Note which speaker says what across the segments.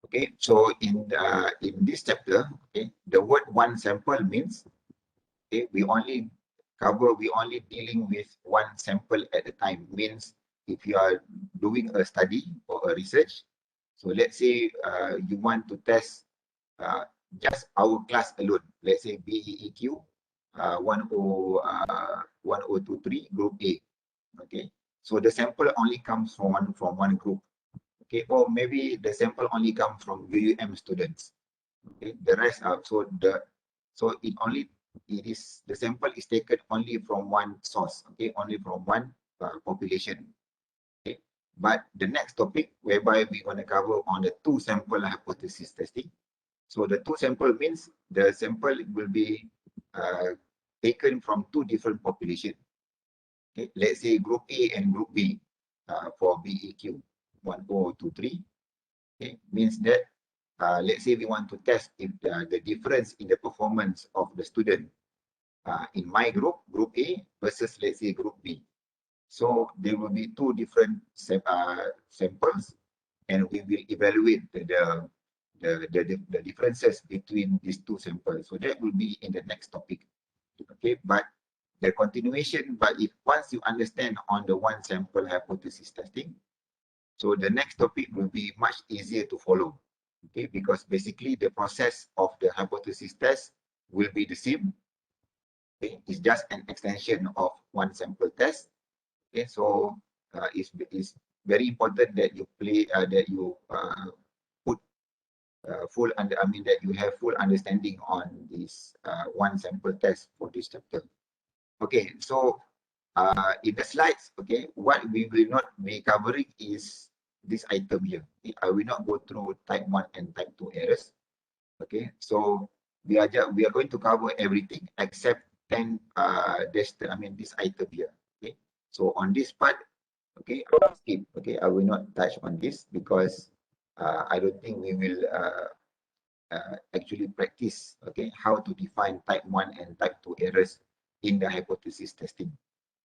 Speaker 1: Okay, so in this chapter, okay, the word one sample means, okay, we only dealing with one sample at a time. Means if you are doing a study or a research, so let's say you want to test uh, just our class alone. Let's say BEEQ 1023 group A. Okay, so the sample only comes from one group. Okay, or maybe the sample only comes from UUM students. Okay, the rest are so the sample is taken only from one source. Okay, only from one population. Okay, but the next topic whereby we're going to cover on the two sample hypothesis testing. So the two sample means the sample will be taken from two different population. Okay, let's say group A and group B for BEQ 1023. Okay, means that let's say we want to test if the difference in the performance of the student in my group, group A versus let's say group B. So there will be two different samples, and we will evaluate the differences between these two samples. So that will be in the next topic. Okay, but the continuation, but if once you understand on the one sample hypothesis testing, so the next topic will be much easier to follow. Okay, because basically the process of the hypothesis test will be the same. Okay, it's just an extension of one sample test. Okay, so it's very important that you put full under. I mean that you have full understanding on this one sample test for this chapter. Okay, so in the slides, okay, what we will not be covering is this item here. Okay, I will not go through type 1 and type 2 errors. Okay, so we are going to cover everything except 10 this item here. Okay, so on this part, okay, I will skip. Okay, I will not touch on this because I don't think we will actually practice, okay, how to define type 1 and type 2 errors in the hypothesis testing.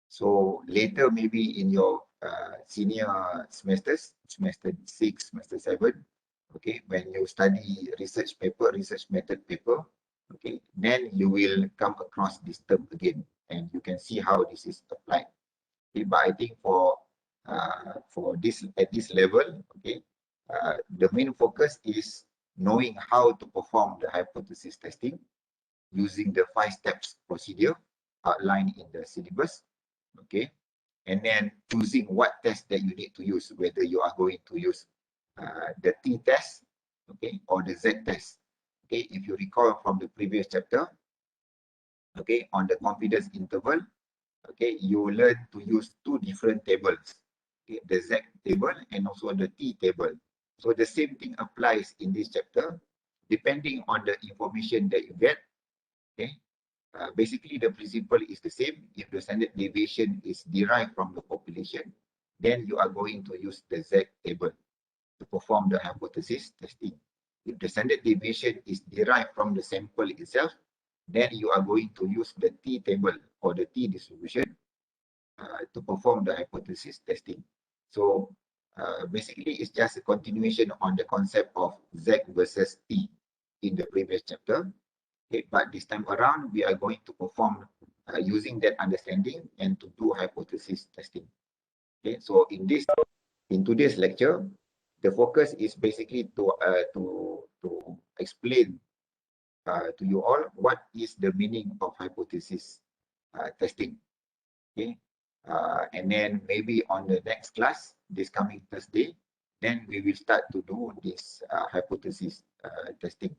Speaker 1: So later, maybe in your senior semesters, semester 6, semester 7, okay, when you study research paper, research method paper, okay, then you will come across this term again, and you can see how this is applied. Okay, but I think for this at this level, okay, the main focus is knowing how to perform the hypothesis testing using the 5 steps procedure outlined in the syllabus. Okay, and then choosing what test that you need to use, whether you are going to use the T test, okay, or the Z test. Okay, if you recall from the previous chapter, okay, on the confidence interval, okay, you learn to use two different tables, okay, the Z table and also the T table. So the same thing applies in this chapter, depending on the information that you get. Okay, basically the principle is the same. If the standard deviation is derived from the population, then you are going to use the Z table to perform the hypothesis testing. If the standard deviation is derived from the sample itself, then you are going to use the T table or the T distribution to perform the hypothesis testing. So basically, it's just a continuation on the concept of Z versus T in the previous chapter. Okay, but this time around, we are going to perform using that understanding and to do hypothesis testing. Okay, so in today's lecture, the focus is basically to explain to you all what is the meaning of hypothesis testing. Okay, and then maybe on the next class, this coming Thursday, then we will start to do this hypothesis testing.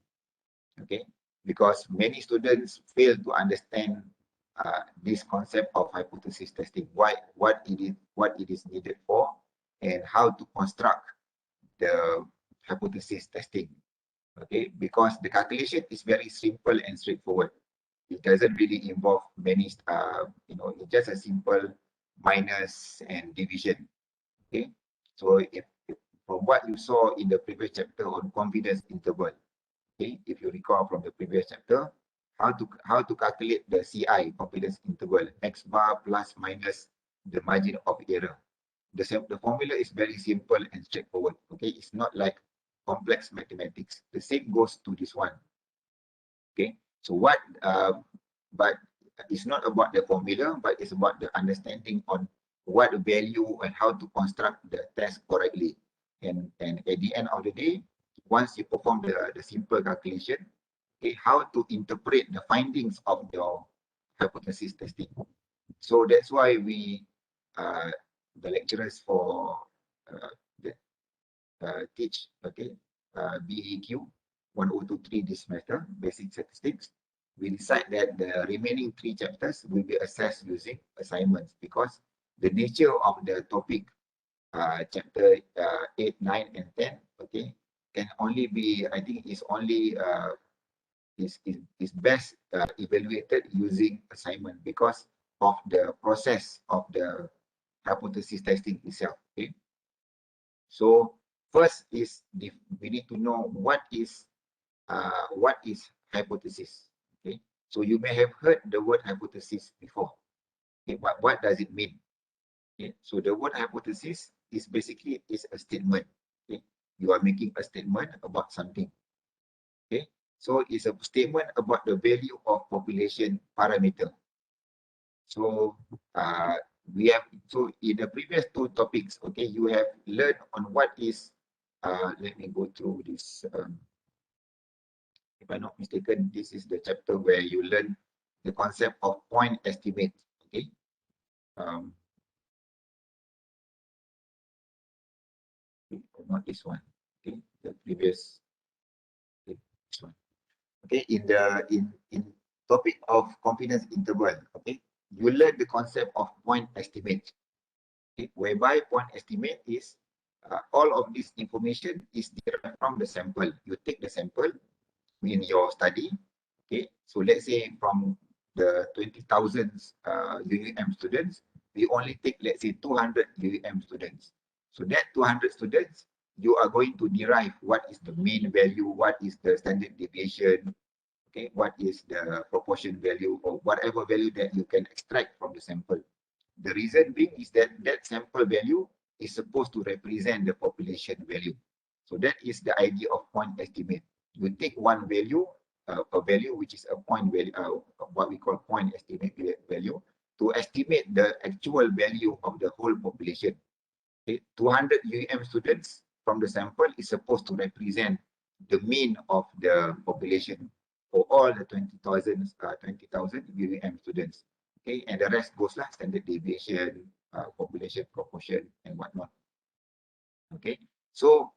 Speaker 1: Okay, because many students fail to understand this concept of hypothesis testing, what it is needed for, and how to construct the hypothesis testing. Okay, because the calculation is very simple and straightforward. It doesn't really involve many, it's just a simple minus and division. Okay, so if from what you saw in the previous chapter on confidence interval, okay, if you recall from the previous chapter, how to calculate the CI, confidence interval, X bar plus minus the margin of error. The formula is very simple and straightforward. Okay, it's not like complex mathematics. The same goes to this one. Okay, so what, but it's not about the formula, but it's about the understanding on what value and how to construct the test correctly. And at the end of the day, once you perform the simple calculation, okay, how to interpret the findings of your hypothesis testing. So that's why we, the lecturers for teach, okay, BEEQ 1023 this semester, basic statistics. We decide that the remaining 3 chapters will be assessed using assignments because the nature of the topic, chapter 8, 9, and 10, okay, can only be, I think, is only is best evaluated using assignment because of the process of the hypothesis testing itself. Okay, so first is we need to know what is hypothesis. Okay, so you may have heard the word hypothesis before. Okay, but what does it mean? Okay, so the word hypothesis is basically is a statement. Okay, you are making a statement about something. Okay, so it's a statement about the value of population parameter. So we have, so in the previous 2 topics, okay, you have learned on what is, let me go through this. If I'm not mistaken, this is the chapter where you learn the concept of point estimate. Okay. Not this one. Okay, the previous, okay, this one. Okay, in topic of confidence interval, okay, you learn the concept of point estimate. Okay, whereby point estimate is all of this information is derived from the sample. You take the sample in your study. Okay, so let's say from the 20,000 UUM students, we only take, let's say, 200 UUM students. So that 200 students, you are going to derive what is the mean value, what is the standard deviation, okay, what is the proportion value, or whatever value that you can extract from the sample. The reason being is that that sample value is supposed to represent the population value. So that is the idea of point estimate. You take one value, a value which is a point value, what we call point estimate value, to estimate the actual value of the whole population. Okay? 200 UEM students from the sample is supposed to represent the mean of the population for all the 20,000 UEM students. Okay, and the rest goes like standard deviation, population proportion, and whatnot. Okay, so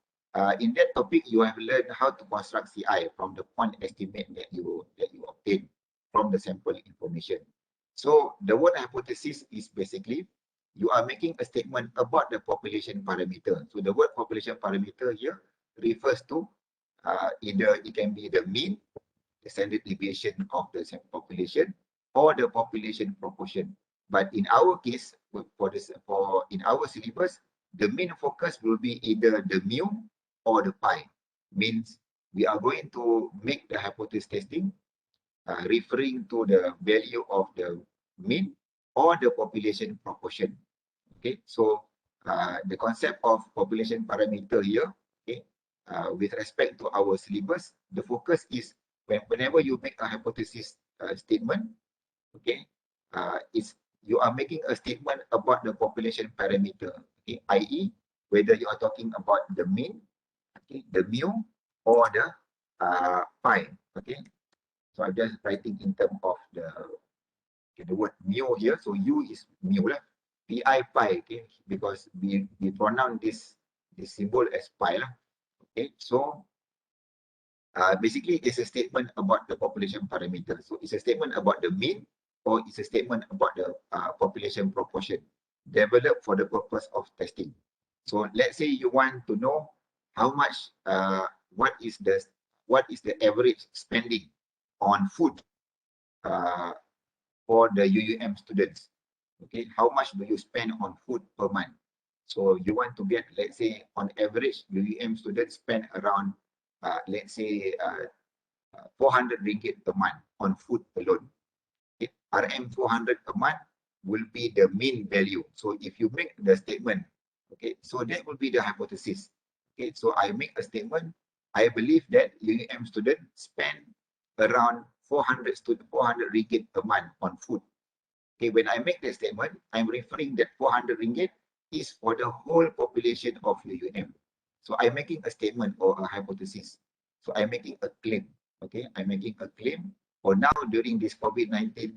Speaker 1: in that topic, you have learned how to construct CI from the point estimate that you obtain from the sample information. So the word hypothesis is basically you are making a statement about the population parameter. So the word population parameter here refers to either it can be the mean, the standard deviation of the population, or the population proportion. But in our case, in our syllabus, the main focus will be either the mu or the pi. Means we are going to make the hypothesis testing referring to the value of the mean or the population proportion. Okay, so the concept of population parameter here, okay, with respect to our syllabus, the focus is whenever you make a hypothesis statement, okay, you are making a statement about the population parameter, okay, i.e., whether you are talking about the mean, okay, the mu, or the pi, okay. So I'm just writing in terms of the word mu here. So u is mu lah, pi pi, okay, because we pronounce this symbol as pi lah, okay. So basically it's a statement about the population parameter. So it's a statement about the mean, or it's a statement about the population proportion developed for the purpose of testing. So let's say you want to know how much, what is the average spending on food for the UUM students. Okay, how much do you spend on food per month? So you want to get, let's say, on average, UUM students spend around, let's say, 400 ringgit a month on food alone. Okay? RM 400 a month will be the mean value. So if you make the statement, okay, so that will be the hypothesis. Okay, so I make a statement. I believe that UUM students spend around 400 ringgit a month on food. Okay, when I make that statement, I'm referring that 400 ringgit is for the whole population of UUM. So I'm making a statement or a hypothesis. So I'm making a claim. Okay, I'm making a claim for now during this COVID-19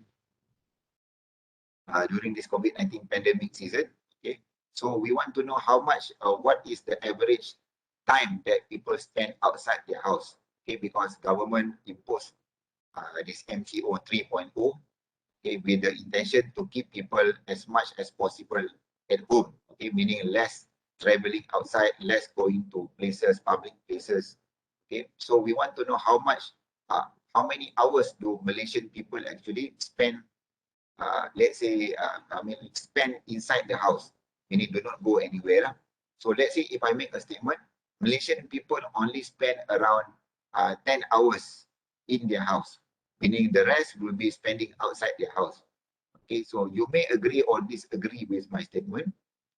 Speaker 1: pandemic season. Okay, so we want to know how much, what is the average time that people spend outside their house. Okay, because government imposed this MCO 3.0, okay, with the intention to keep people as much as possible at home. Okay, meaning less traveling outside, less going to places, public places. Okay, so we want to know how many hours do Malaysian people actually spend, let's say, spend inside the house, meaning do not go anywhere. So let's say if I make a statement, Malaysian people only spend around 10 hours in their house, meaning the rest will be spending outside their house. Okay, so you may agree or disagree with my statement,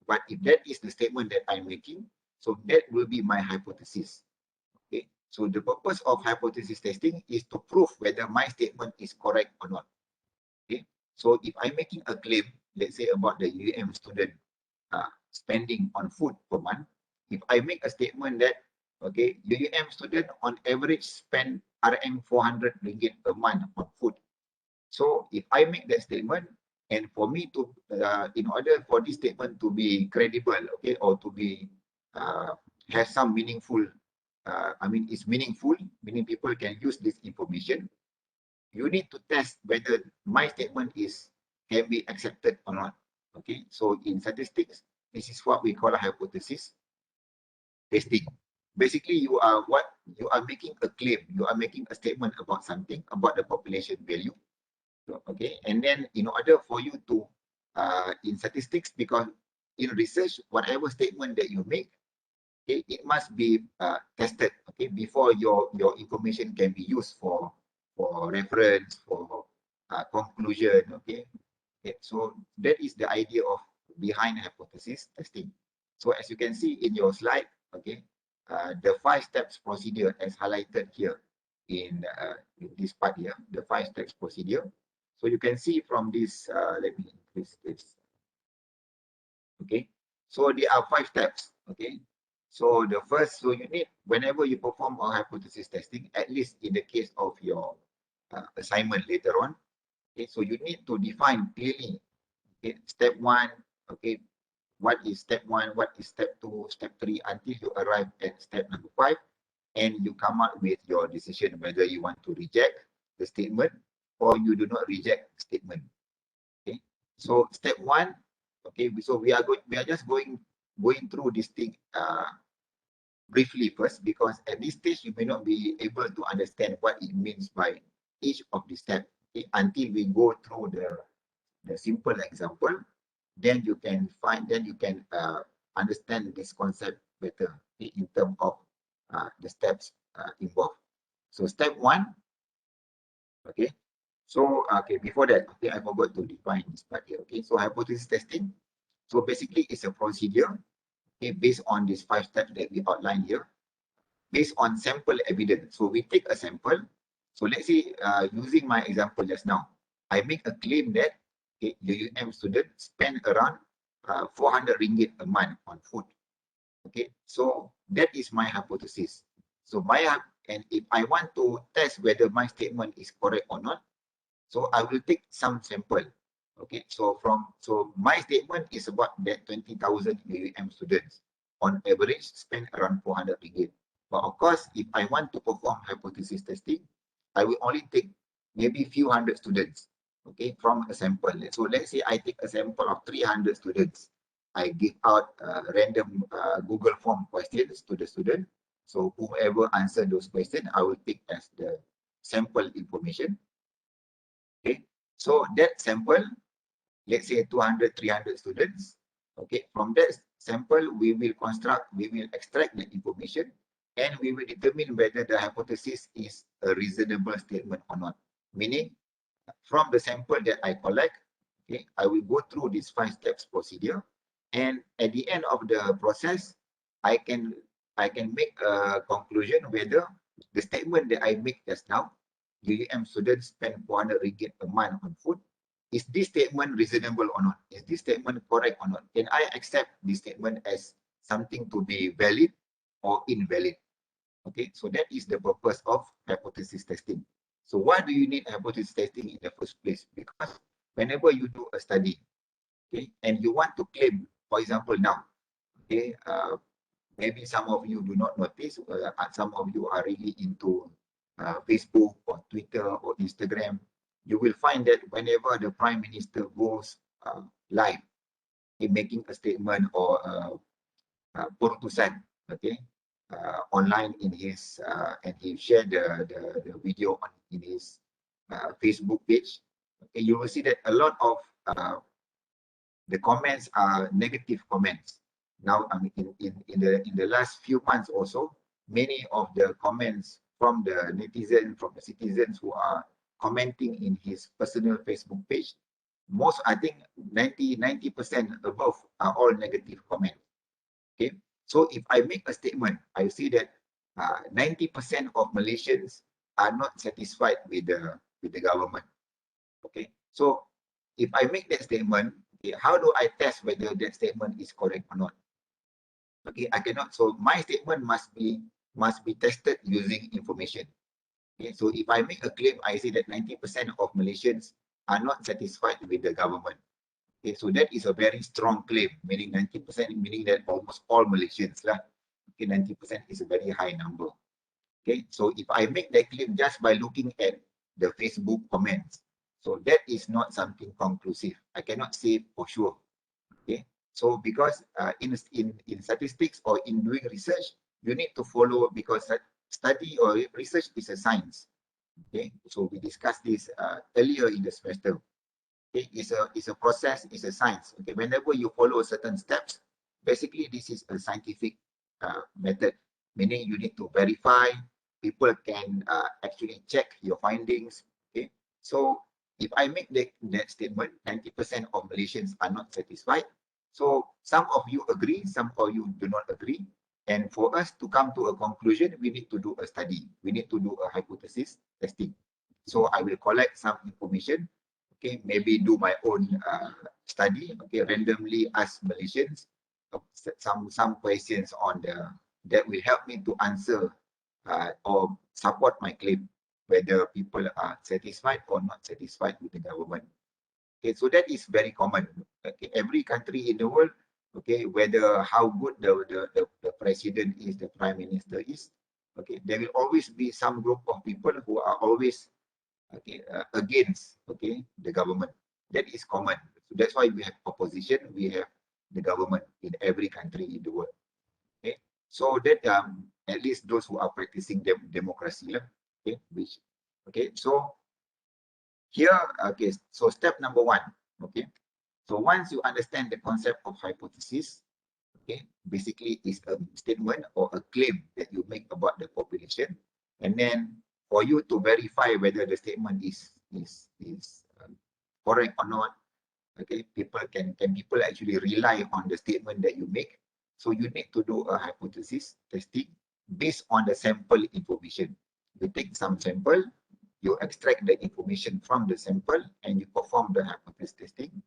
Speaker 1: but if that is the statement that I'm making, so that will be my hypothesis. Okay, so the purpose of hypothesis testing is to prove whether my statement is correct or not. Okay, so if I'm making a claim, let's say about the UM student spending on food per month, if I make a statement that, okay, UM student on average spend RM 400 ringgit per month on food. So if I make that statement, and for me to, in order for this statement to be credible, okay, or to be, have some meaningful, it's meaningful, meaning people can use this information, you need to test whether my statement can be accepted or not. Okay, so in statistics, this is what we call a hypothesis testing. Basically, you are making a claim, you are making a statement about something, about the population value. Okay, and then in order for you to, in statistics, because in research, whatever statement that you make, okay, it must be tested, okay, before your information can be used for reference, for conclusion. Okay. Okay, so that is the idea of behind hypothesis testing. So as you can see in your slide, okay, the 5 steps procedure as highlighted here in this part here, the 5 steps procedure. So you can see from this, let me increase this. Okay, so there are 5 steps. Okay, so the first, so you need, whenever you perform a hypothesis testing, at least in the case of your assignment later on, okay, so you need to define clearly, okay, step 1, okay, what is step 1, what is step 2, step 3, until you arrive at step number 5, and you come up with your decision whether you want to reject the statement or you do not reject the statement. Okay, so step 1, okay, so we are just going through this thing briefly first, because at this stage you may not be able to understand what it means by each of the steps, okay, until we go through the simple example. Then you can understand this concept better, okay, in terms of the steps involved. So step 1, okay. So okay, before that, okay, I forgot to define this part here. Okay, so hypothesis testing. So basically, it's a procedure, okay, based on these 5 steps that we outlined here, based on sample evidence. So we take a sample. So let's say, using my example just now, I make a claim that, okay, UUM students spend around 400 ringgit a month on food. Okay, so that is my hypothesis. So and if I want to test whether my statement is correct or not, so I will take some sample. Okay, so my statement is about that 20,000 UUM students on average spend around 400 ringgit. But of course, if I want to perform hypothesis testing, I will only take maybe few hundred students, okay, from a sample. So let's say I take a sample of 300 students. I give out random Google form questions to the student. So whoever answer those questions, I will take as the sample information. Okay, so that sample, let's say 200, 300 students. Okay, from that sample, we will extract the information, and we will determine whether the hypothesis is a reasonable statement or not. Meaning, from the sample that I collect, okay, I will go through this 5 steps procedure, and at the end of the process, I can I can make a conclusion whether the statement that I make just now, UUM students spend 400 ringgit a month on food, is this statement reasonable or not? Is this statement correct or not? Can I accept this statement as something to be valid or invalid? Okay, so that is the purpose of hypothesis testing. So why do you need hypothesis testing in the first place? Because whenever you do a study, okay, and you want to claim, for example, now, okay, maybe some of you do not notice, some of you are really into Facebook or Twitter or Instagram. You will find that whenever the Prime Minister goes live in making a statement or putusan, okay, online in his, and he shared the video in his Facebook page, okay, you will see that a lot of the comments are negative comments. Now, I mean, in the last few months also, many of the comments from the netizens, from the citizens who are commenting in his personal Facebook page, most, I think 90% above are all negative comments. Okay, so if I make a statement, I see that 90% of Malaysians are not satisfied with the government. Okay, so if I make that statement, okay, how do I test whether that statement is correct or not? Okay, I cannot. So my statement must be tested using information. Okay, so if I make a claim, I say that 90% of Malaysians are not satisfied with the government. Okay, so that is a very strong claim, meaning 90%, meaning that almost all Malaysians lah. Okay, 90% is a very high number. Okay, so if I make that claim just by looking at the Facebook comments, so that is not something conclusive. I cannot say for sure. Okay, so because in statistics or in doing research, you need to follow, because study or research is a science. Okay, so we discussed this earlier in the semester. Okay, it's a process, it's a science. Okay, whenever you follow certain steps, basically this is a scientific method, meaning you need to verify, people can actually check your findings. Okay, so if I make that statement, 90% of Malaysians are not satisfied. So some of you agree, some of you do not agree. And for us to come to a conclusion, we need to do a study. We need to do a hypothesis testing. So I will collect some information, okay, maybe do my own study, okay, randomly ask Malaysians some questions on that will help me to answer or support my claim, whether people are satisfied or not satisfied with the government. Okay, so that is very common. Okay, every country in the world, okay, whether how good the president is, the prime minister is, okay, there will always be some group of people who are always, okay, against, okay, the government. That is common. So that's why we have opposition, we have the government in every country in the world. Okay, so that at least those who are practicing democracy, okay, which, okay, so here, okay, so step number one, okay, so once you understand the concept of hypothesis, okay, basically is a statement or a claim that you make about the population, and then for you to verify whether the statement is correct or not, okay, can people actually rely on the statement that you make? So you need to do a hypothesis testing based on the sample information. You take some sample, you extract the information from the sample, and you perform the hypothesis testing.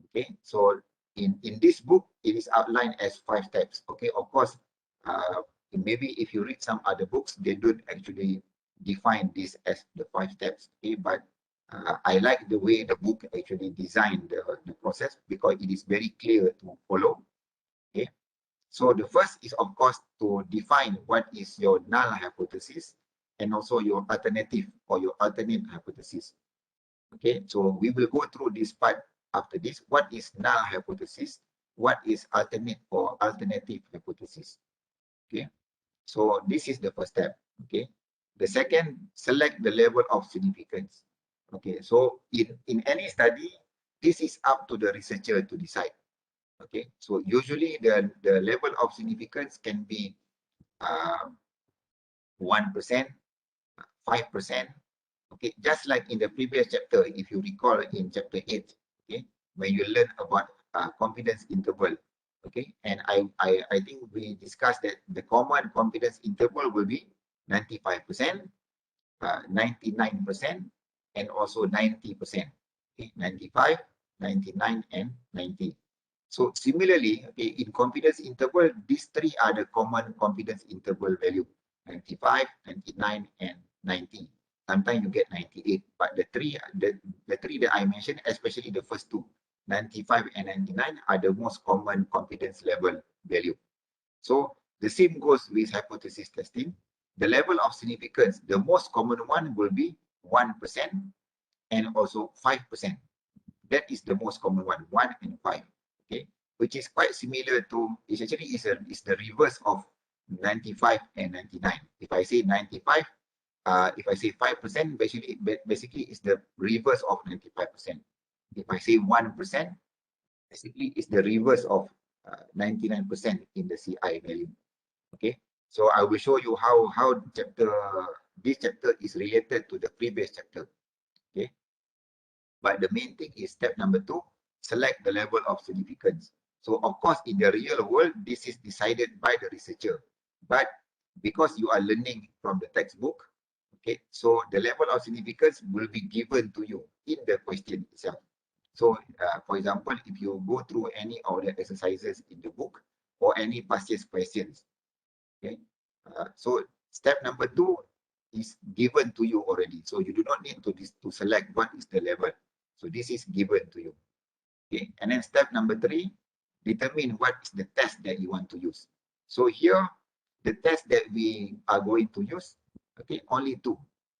Speaker 1: Okay, so in this book, it is outlined as 5 steps. Okay, of course, maybe if you read some other books, they don't actually define this as the 5 steps. Okay, but I like the way the book actually designed the process, because it is very clear to follow. Okay, so the first is, of course, to define what is your null hypothesis and also your alternative or your alternate hypothesis. Okay, so we will go through this part after this. What is null hypothesis? What is alternate or alternative hypothesis? Okay, so this is the first step. Okay, the second, select the level of significance. Okay, so in any study, this is up to the researcher to decide. Okay, so usually the level of significance can be 1%, 5%. Okay, just like in the previous chapter, if you recall in chapter 8, okay, when you learn about confidence interval, Okay, and I think we discussed that the common confidence interval will be 95%, 99%, and also 90%. Okay, 95, 99, and 90. So similarly, okay, in confidence interval, these three are the common confidence interval value: 95, 99, and 90. Sometimes you get 98, but the three that I mentioned, especially the first two, 95 and 99, are the most common confidence level value. So the same goes with hypothesis testing. The level of significance, the most common one will be 1% and also 5%. That is the most common one, 1 and 5. Okay, which is quite similar to, it actually is the reverse of 95 and 99. If I say 95, if I say 5%, basically it's the reverse of 95%. If I say 1%, basically it's the reverse of 99% in the CI value. Okay, so I will show you how this chapter is related to the previous chapter. Okay, but the main thing is step number 2, select the level of significance. So of course, in the real world, this is decided by the researcher. But because you are learning from the textbook, okay, so the level of significance will be given to you in the question itself. So for example, if you go through any of the exercises in the book or any past year's questions, okay, so step number 2 is given to you already. So you do not need to select what is the level. So this is given to you. Okay, and then step number 3, determine what is the test that you want to use. So here, the test that we are going to use, okay, only 2.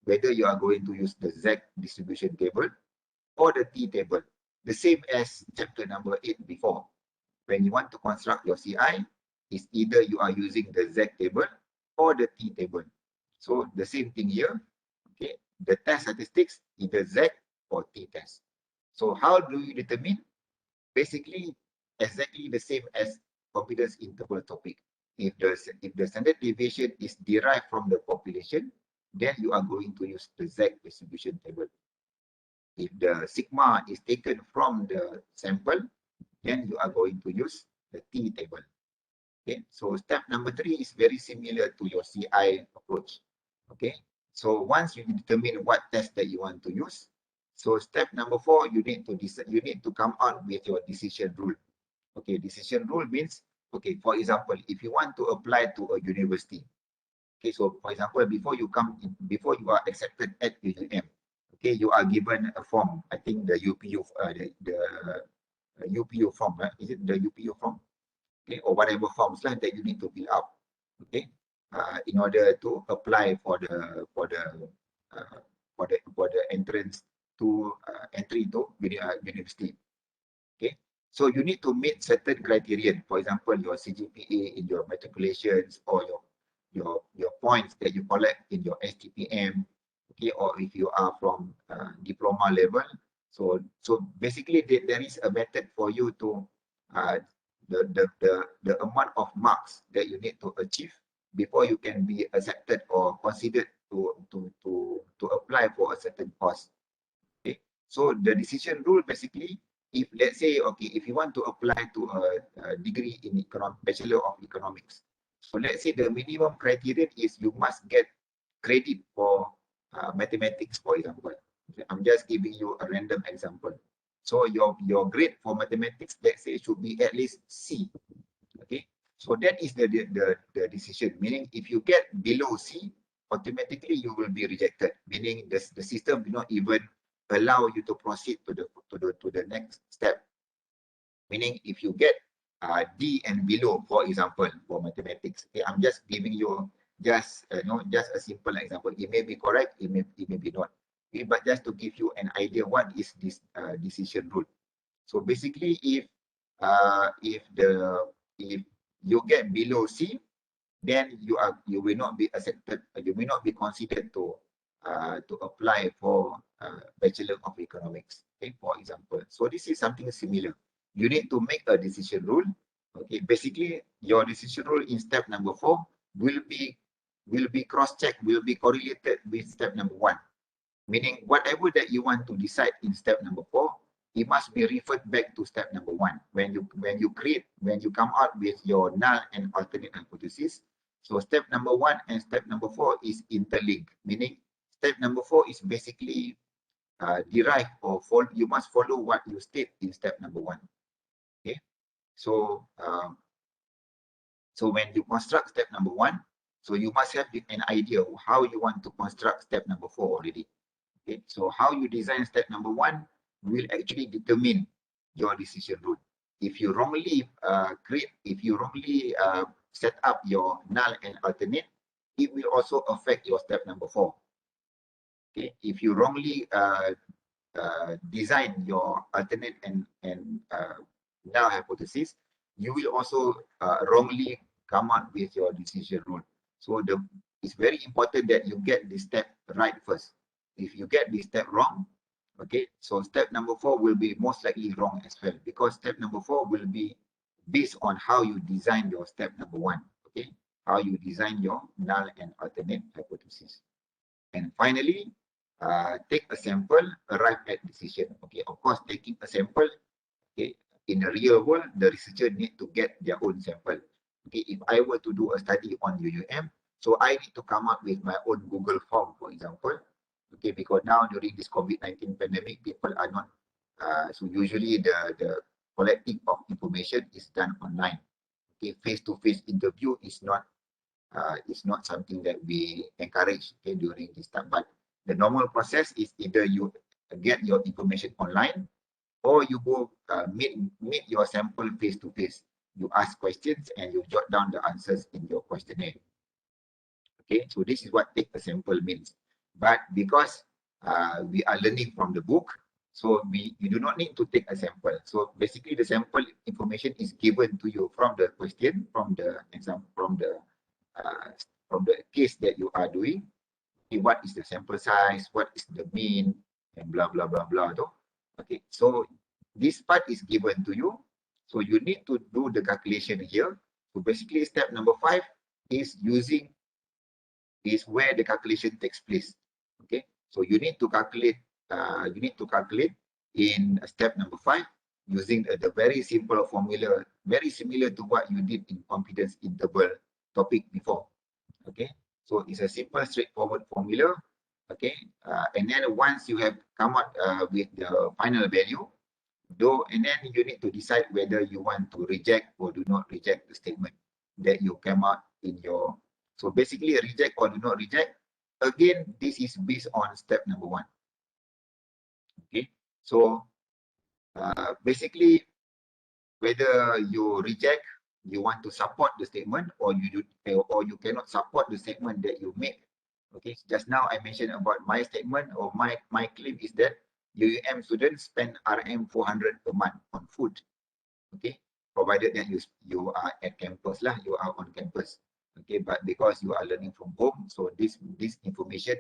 Speaker 1: Whether you are going to use the Z distribution table or the T table. The same as chapter number 8 before. When you want to construct your CI, is either you are using the Z table or the T table. So the same thing here. Okay, the test statistics, either Z or T test. So how do you determine? Basically, exactly the same as confidence interval topic. If the standard deviation is derived from the population, then you are going to use the Z distribution table. If the sigma is taken from the sample, then you are going to use the T table. Okay, so step number 3 is very similar to your CI approach. Okay, so once you determine what test that you want to use, so step number 4, you need to come out with your decision rule. Okay, decision rule means, okay, for example, if you want to apply to a university, okay, so for example, before you are accepted at UUM, okay, you are given a form. I think the UPU, the UPU form, is it the UPU form? Okay, or whatever forms that you need to fill up. Okay, in order to apply for the entrance to entry to university. Okay, so you need to meet certain criteria. For example, your CGPA in your matriculations, or your points that you collect in your STPM. Okay, or if you are from diploma level. So basically there is a method for you to the amount of marks that you need to achieve before you can be accepted or considered to apply for a certain course. Okay, so the decision rule basically, if let's say, okay, if you want to apply to a degree in Bachelor of Economics, so let's say the minimum criterion is you must get credit for mathematics, for example. I'm just giving you a random example. So your grade for mathematics, let's say, should be at least C. Okay, so that is the decision. Meaning, if you get below C, automatically you will be rejected. Meaning the system will not even allow you to proceed to the next step. Meaning, if you get D and below, for example, for mathematics, okay, I'm just giving you just a simple example. It may be correct, it may be not. Okay, but just to give you an idea, what is this decision rule? So basically, if you get below C, then you will not be accepted. You will not be considered to apply for Bachelor of Economics. Okay, for example. So this is something similar. You need to make a decision rule. Okay, basically your decision rule in step number 4 will be cross-checked, will be correlated with step number 1. Meaning whatever that you want to decide in step number 4 it must be referred back to step number 1. When you come out with your null and alternate hypothesis, so step number 1 and step number 4 is interlinked, meaning step number 4 is basically derived or you must follow what you state in step number 1. Okay, so so when you construct step number 1, so you must have an idea of how you want to construct step number 4 already. Okay, so how you design step number 1 will actually determine your decision rule. If you wrongly set up your null and alternate, it will also affect your step number 4. Okay, if you wrongly design your alternate and null hypothesis, you will also wrongly come up with your decision rule. So it's very important that you get this step right first. If you get this step wrong, okay, so step number 4 will be most likely wrong as well, because step number 4 will be based on how you design your step number 1, okay, how you design your null and alternate hypothesis. And finally, take a sample, arrive at decision. Okay, of course, taking a sample, okay, in the real world, the researcher need to get their own sample. Okay, if I were to do a study on UUM, so I need to come up with my own Google form, for example. Okay, because now during this COVID-19 pandemic, people are not, so usually the collecting of information is done online. Okay, face-to-face interview is not something that we encourage, okay, during this time. But the normal process is either you get your information online, or you go meet your sample face-to-face. You ask questions and you jot down the answers in your questionnaire. Okay, so this is what take a sample means. But because we are learning from the book, so you do not need to take a sample. So basically, the sample information is given to you from the question, from the exam, from the case that you are doing. Okay, what is the sample size? What is the mean? And blah blah blah blah. Okay, so this part is given to you. So you need to do the calculation here. So basically, step number 5 is where the calculation takes place. Okay, so you need to calculate. In step number 5 using the very simple formula, very similar to what you did in confidence interval topic before. Okay, so it's a simple, straightforward formula. Okay, and then once you have come up with the final value, and then you need to decide whether you want to reject or do not reject the statement that you came out in your. So basically, reject or do not reject. Again, this is based on step number 1. Okay, so basically, whether you reject, you want to support the statement, or you cannot support the statement that you make. Okay, just now I mentioned about my statement, or my claim is that UUM students spend RM 400 per month on food. Okay, provided that you are at campus lah, you are on campus. Okay, but because you are learning from home, so this information,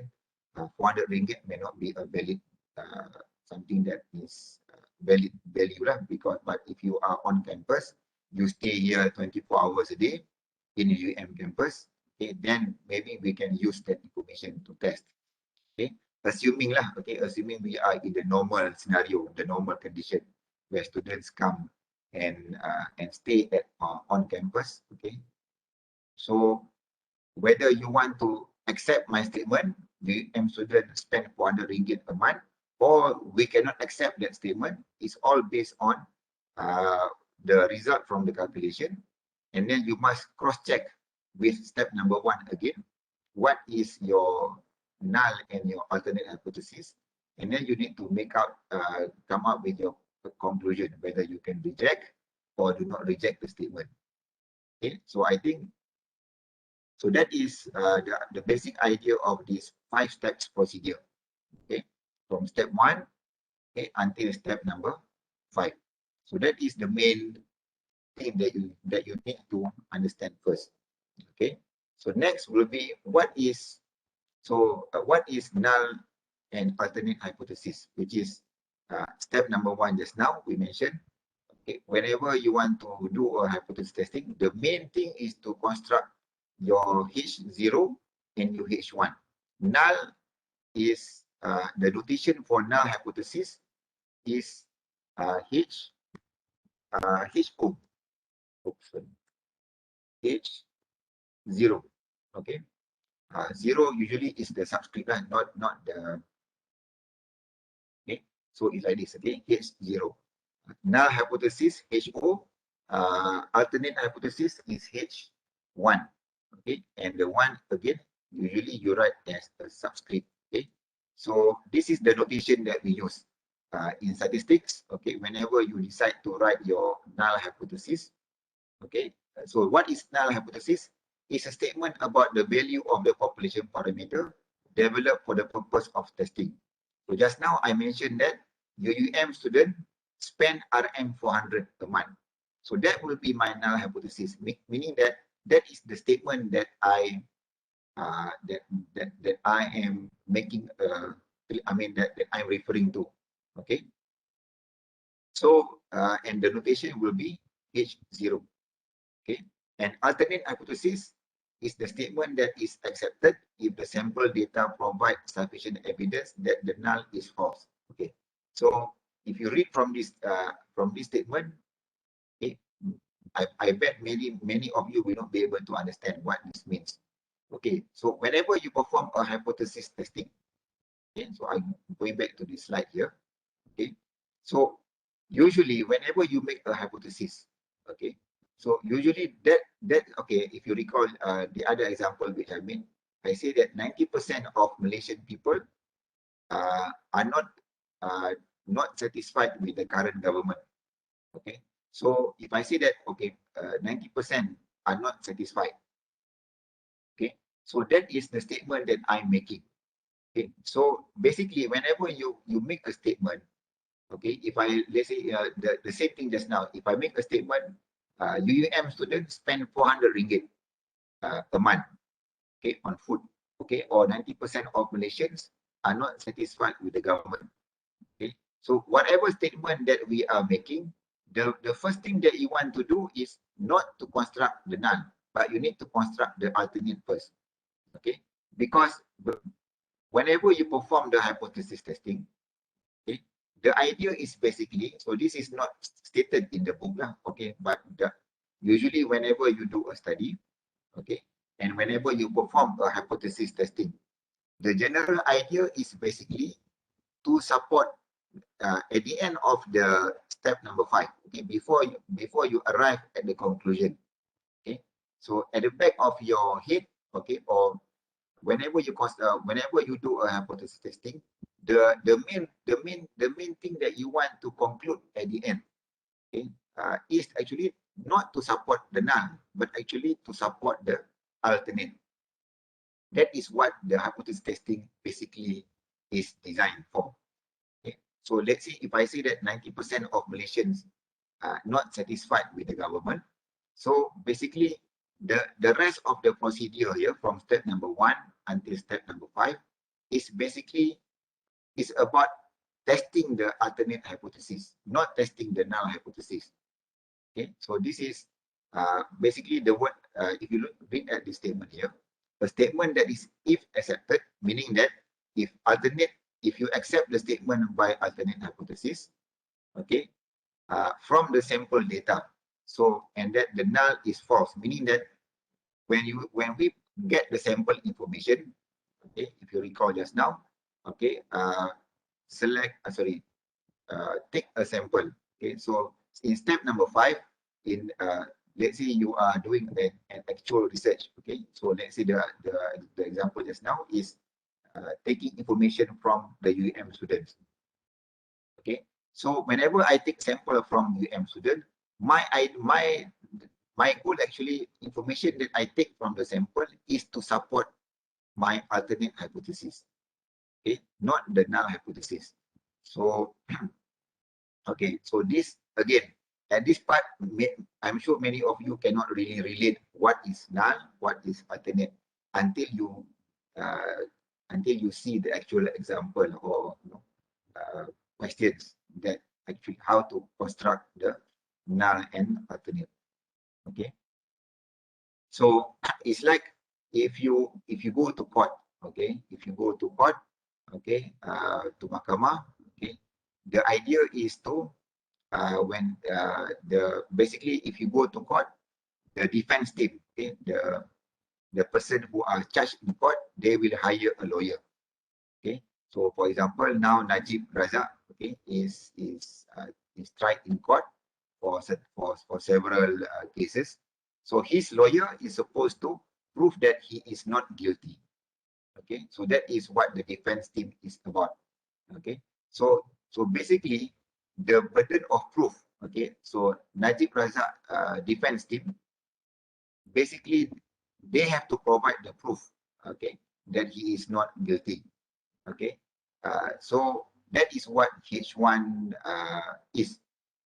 Speaker 1: 400 ringgit may not be a valid something that is valid value lah. But if you are on campus, you stay here 24 hours a day in UUM campus, okay, then maybe we can use that information to test. Okay, assuming we are in the normal scenario, the normal condition where students come and stay at on campus. Okay, so whether you want to accept my statement, UUM students spend 400 ringgit a month, or we cannot accept that statement, it's all based on the result from the calculation. And then you must cross-check with step number 1 again. What is your null and your alternate hypothesis? And then you need to come up with your conclusion, whether you can reject or do not reject the statement. Okay, so I think, so that is the basic idea of this 5 steps procedure. Okay, from step 1, okay, until step number 5. So that is the main thing that you need to understand first. Okay, so next will be what is null and alternate hypothesis, which is step number 1 just now we mentioned. Okay, whenever you want to do a hypothesis testing, the main thing is to construct your H0 and your H1. Null is the notation for null hypothesis is H HO. Oops, sorry. H0. Okay. 0 usually is the subscript, not the. Okay. So it's like this. Okay. H0. Null hypothesis HO. Alternate hypothesis is H1. Okay. And the one again, usually you write as a subscript. Okay. So this is the notation that we use in statistics. Okay. Whenever you decide to write your null hypothesis. Okay. So what is null hypothesis? It's a statement about the value of the population parameter developed for the purpose of testing. So just now I mentioned that UUM student spend RM 400 a month. So that will be my null hypothesis, meaning that that is the statement that I that I am making. That I'm referring to. Okay. So and the notation will be H0. Okay. An alternate hypothesis is the statement that is accepted if the sample data provide sufficient evidence that the null is false. Okay. So if you read from this statement, okay, I bet many of you will not be able to understand what this means. Okay. So whenever you perform a hypothesis testing, okay, so I'm going back to this slide here. Okay. So usually whenever you make a hypothesis, okay, so usually that okay, if you recall the other example which I made, I say that 90% of Malaysian people are not satisfied with the current government. Okay, so if I say that okay, 90% are not satisfied. Okay, so that is the statement that I'm making. Okay, so basically whenever you make a statement, okay, if let's say the same thing just now, if I make a statement, UUM students spend 400 ringgit a month, okay, on food, okay, or 90% of Malaysians are not satisfied with the government, okay. So whatever statement that we are making, the first thing that you want to do is not to construct the null, but you need to construct the alternate first, okay, because whenever you perform the hypothesis testing, okay, the idea is basically, so this is not stated in the book, okay, but usually whenever you do a study, okay, and whenever you perform a hypothesis testing, the general idea is basically to support at the end of the step number 5, okay, before you arrive at the conclusion, okay. So at the back of your head, okay, or whenever you do a hypothesis testing, the main thing that you want to conclude at the end, okay, is actually not to support the null, but actually to support the alternate. That is what the hypothesis testing basically is designed for. Okay? So let's say if I say that 90% of Malaysians are not satisfied with the government, so basically the rest of the procedure here from step number 1 until step number 5 is basically is about testing the alternate hypothesis, not testing the null hypothesis. Okay, so this is basically the word. If you read at this statement here, a statement that is if accepted, meaning that if you accept the statement by alternate hypothesis, okay, from the sample data, so and that the null is false, meaning that when we get the sample information, okay, if you recall just now, okay, take a sample. Okay, so in step number 5, in let's say you are doing an actual research. Okay, so let's say the example just now is taking information from the UM students. Okay, so whenever I take sample from UM student, my goal actually, information that I take from the sample is to support my alternate hypothesis. Okay, not the null hypothesis. So okay, so this again, at this part, I'm sure many of you cannot really relate what is null, what is alternate until you see the actual example or questions that actually how to construct the null and alternate. Okay, so it's like if you go to court, okay, if you go to court, okay, to mahkamah, okay, the idea is to basically if you go to court, the defense team, okay, the person who are charged in court, they will hire a lawyer. Okay, so for example, now Najib Razak, okay, is tried in court for several cases. So his lawyer is supposed to prove that he is not guilty. Okay, so that is what the defense team is about. Okay, so basically the burden of proof. Okay, so Najib Razak defense team, basically they have to provide the proof. Okay, that he is not guilty. Okay, so that is what H1 is.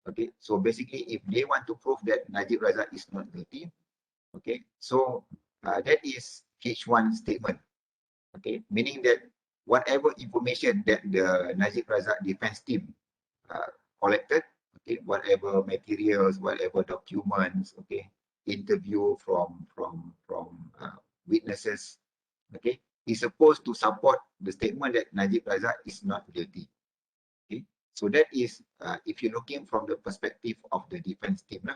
Speaker 1: Okay, so basically if they want to prove that Najib Razak is not guilty, okay, so that is H1 statement. Okay, meaning that whatever information that the Najib Razak defense team collected, okay, whatever materials, whatever documents, okay, interview from witnesses, okay, is supposed to support the statement that Najib Razak is not guilty. Okay, so that is if you're looking from the perspective of the defense team,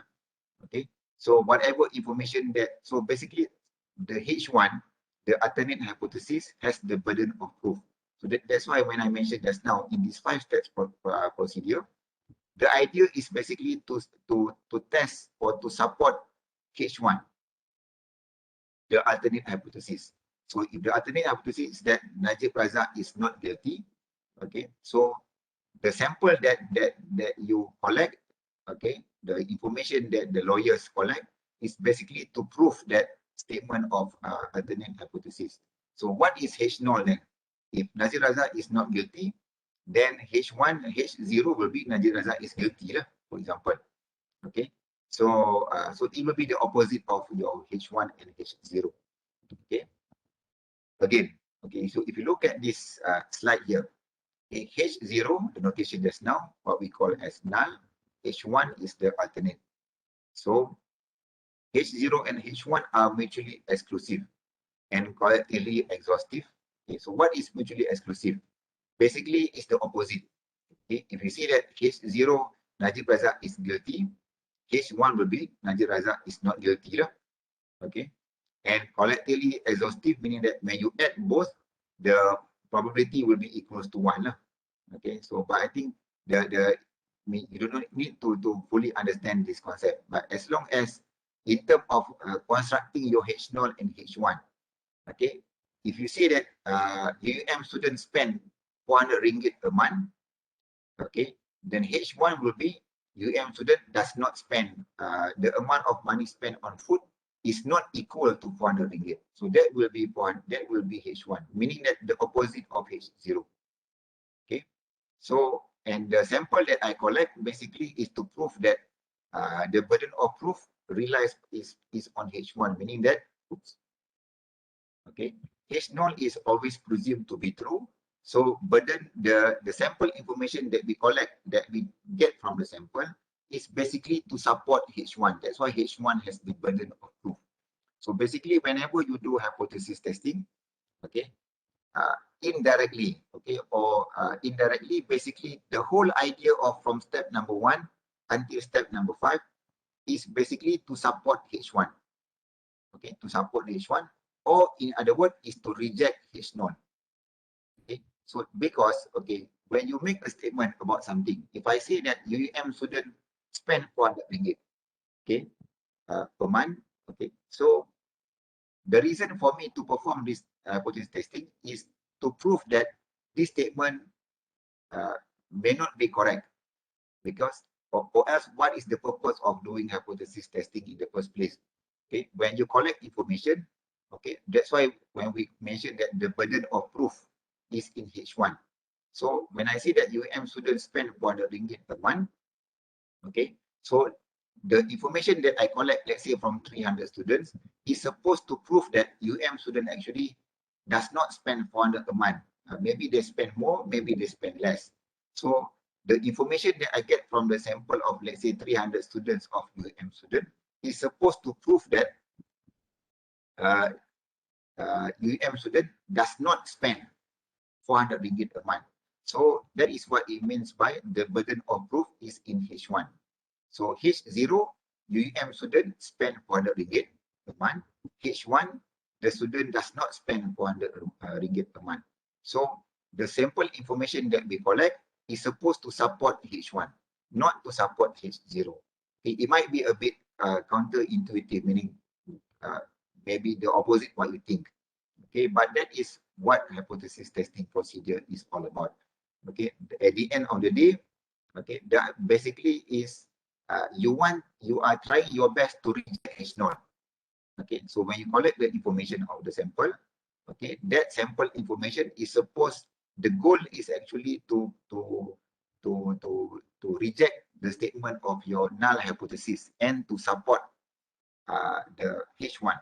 Speaker 1: okay. So whatever information that, so basically the H1, the alternate hypothesis, has the burden of proof. So that's why when I mentioned just now in this 5 steps procedure, the idea is basically to test or to support H1, the alternate hypothesis. So if the alternate hypothesis is that Najib Razak is not guilty, okay, so the sample that you collect, okay, the information that the lawyers collect is basically to prove that statement of alternate hypothesis. So what is H0 then? If Najib Razak is not guilty, then H1, H0 will be Najib Razak is guilty, for example. Okay, so so it will be the opposite of your H1 and H0. Okay, again, okay, so if you look at this slide here, okay, H0, the notation just now, what we call as null, H1 is the alternate. So H0 and H1 are mutually exclusive and collectively exhaustive. Okay, so what is mutually exclusive? Basically, it's the opposite. Okay, if you see that H0, Najib Razak is guilty, H1 will be Najib Razak is not guilty. Okay, and collectively exhaustive, meaning that when you add both, the probability will be equals to 1. Okay, so but I think you do not need to fully understand this concept. But as long as in terms of constructing your H0 and H1, okay, if you say that UM students spend 400 ringgit a month, okay, then H1 will be UM student does not spend the amount of money spent on food is not equal to 400 ringgit. So that will be H1, meaning that the opposite of H0. Okay, so and the sample that I collect basically is to prove that the burden of proof relies is on H1, meaning that okay, H0 is always presumed to be true. So burden, the sample information that we collect, that we get from the sample, is basically to support H1. That's why H1 has the burden of proof. So basically, whenever you do hypothesis testing, okay, indirectly, okay, or indirectly, basically the whole idea of from step number 1 until step number 5 is basically to support H1. Okay, to support H1, or in other words, is to reject H0. Okay, so because, okay, when you make a statement about something, if I say that UM student spend 400 ringgit, okay, per month, okay, so the reason for me to perform this hypothesis testing is to prove that this statement may not be correct, because or else what is the purpose of doing hypothesis testing in the first place? Okay, when you collect information, okay, that's why when we mentioned that the burden of proof is in H1. So when I say that UM students spend 400 ringgit per month, okay, so the information that I collect, let's say from 300 students, is supposed to prove that UM student actually does not spend 400 a month. Maybe they spend more, maybe they spend less. So the information that I get from the sample of, let's say, 300 students of UM student is supposed to prove that UM student does not spend 400 ringgit a month. So that is what it means by the burden of proof is in H1. So H0, UEM student spend 400 ringgit per month. H1, the student does not spend 400 ringgit per month. So the sample information that we collect is supposed to support H1, not to support H0. It might be a bit counterintuitive, meaning maybe the opposite what you think. Okay, but that is what hypothesis testing procedure is all about. Okay, at the end of the day, okay, that basically is you are trying your best to reject H0. Okay, so when you collect the information of the sample, okay, that sample information is supposed, the goal is actually to reject the statement of your null hypothesis and to support the H1.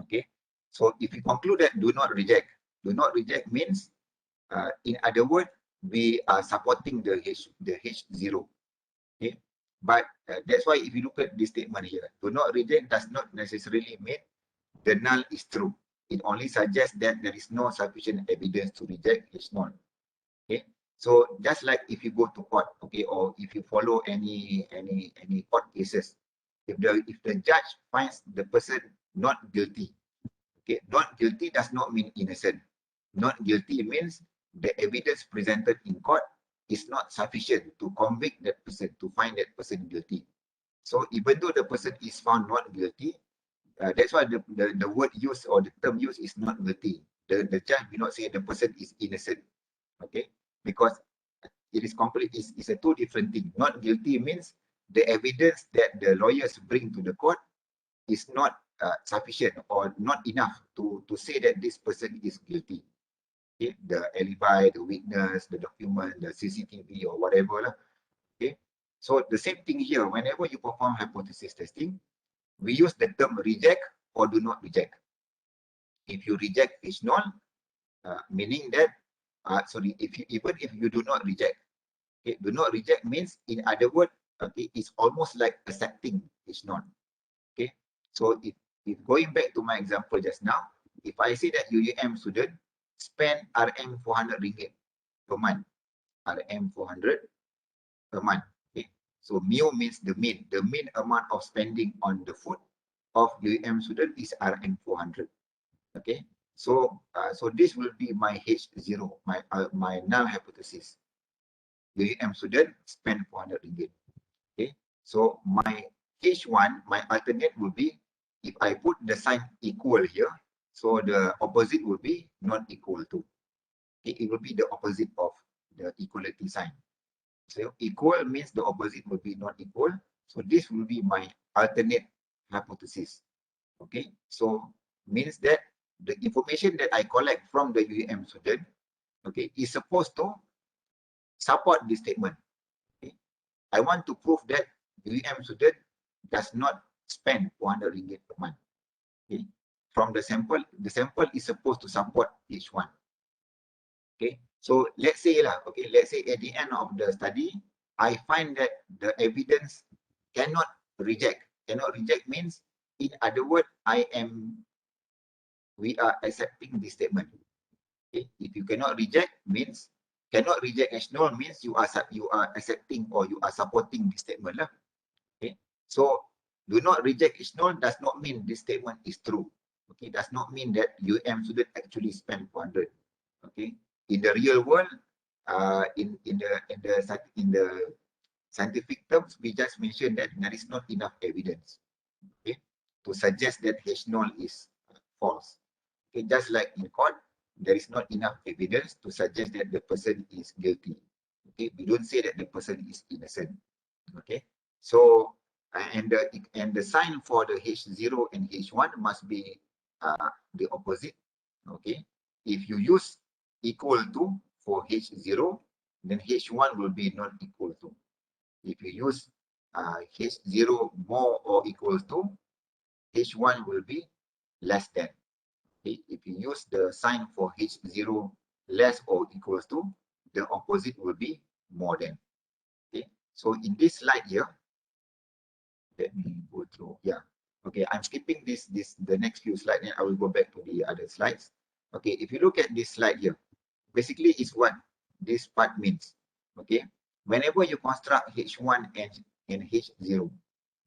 Speaker 1: Okay, so if you conclude that do not reject means, in other words, we are supporting the H0. Okay, but that's why if you look at this statement here, do not reject does not necessarily mean the null is true. It only suggests that there is no sufficient evidence to reject H0. Okay, so just like if you go to court, okay, or if you follow any court cases, if the judge finds the person not guilty, okay, not guilty does not mean innocent. Not guilty means the evidence presented in court is not sufficient to convict that person, to find that person guilty. So even though the person is found not guilty, that's why the word used or the term used is not guilty. The judge will not say the person is innocent. Okay, because it is complete, is a two different thing. Not guilty means the evidence that the lawyers bring to the court is not sufficient or not enough to say that this person is guilty. Okay, the alibi, the witness, the document, the CCTV or whatever lah. Okay, so the same thing here. Whenever you perform hypothesis testing, we use the term reject or do not reject. If you reject is null, meaning that even if you do not reject, okay, do not reject means, in other words, okay, it's almost like accepting is null. Okay, so if going back to my example just now, if I say that UUM student spend RM 400 ringgit per month, RM 400 per month. Okay, so mu means the mean amount of spending on the food of UUM student is RM 400. Okay, so this will be my H0, my null hypothesis. UUM student spend 400 ringgit. Okay, so my H1, my alternate will be, if I put the sign equal here, so the opposite will be not equal to. Okay, it will be the opposite of the equality sign. So equal means the opposite will be not equal. So this will be my alternate hypothesis. Okay, so means that the information that I collect from the UEM student, okay, is supposed to support this statement. Okay, I want to prove that UEM student does not spend 400 ringgit per month. Okay, from the sample is supposed to support each one. Okay, so let's say at the end of the study, I find that the evidence cannot reject. Cannot reject means, in other words, we are accepting this statement. Okay, if you cannot reject means, cannot reject as null means you are accepting or you are supporting this statement lah. Okay, so do not reject is null does not mean this statement is true. Okay, does not mean that UM student actually spend 400. Okay, in the real world, in the scientific terms, we just mentioned that there is not enough evidence, okay, to suggest that H0 is false. Okay, just like in court, there is not enough evidence to suggest that the person is guilty. Okay, we don't say that the person is innocent. Okay, so and the sign for the H0 and H1 must be the opposite. Okay, if you use equal to for H0, then H1 will be not equal to. If you use H0 more or equal to, H1 will be less than. Okay, if you use the sign for H0 less or equals to, the opposite will be more than. Okay, so in this slide here, let me go through. Yeah, okay, I'm skipping the next few slides, and I will go back to the other slides. Okay, if you look at this slide here, basically it's what this part means. Okay, whenever you construct H1 and H0,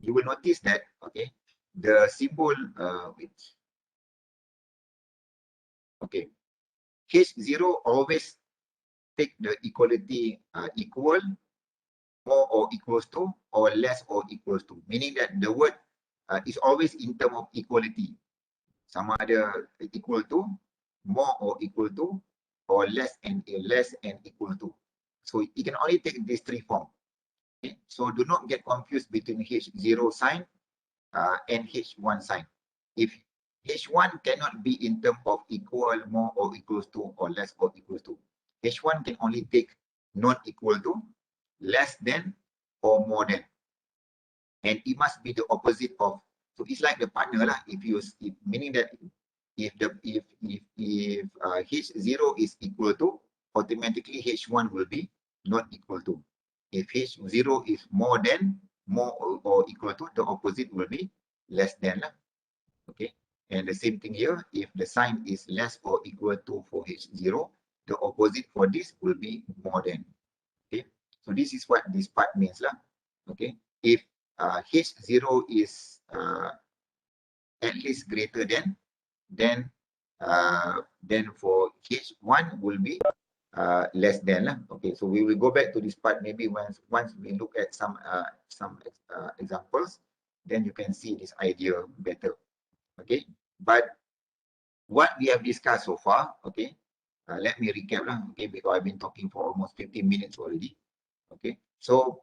Speaker 1: you will notice that, okay, the symbol, okay, H0 always take the equality equal, more or equals to, or less or equals to, meaning that the word is always in terms of equality. Sama ada equal to, more or equal to, or less and equal to. So it can only take these three forms. Okay? So do not get confused between H0 sign and H1 sign. If H1 cannot be in terms of equal, more or equals to, or less or equals to. H1 can only take not equal to, less than, or more than. And it must be the opposite of, so it's like the partner lah. Meaning that if H0 is equal to, automatically H1 will be not equal to. If H0 is more than, more or equal to, the opposite will be less than lah. Okay, and the same thing here. If the sign is less or equal to for H0, the opposite for this will be more than. Okay, so this is what this part means lah. Okay, if H0 is at least greater than, then for H1 will be less than lah. Okay, so we will go back to this part maybe once we look at some examples, then you can see this idea better. Okay, but what we have discussed so far, okay, let me recap lah. Okay, because I've been talking for almost 15 minutes already. Okay, so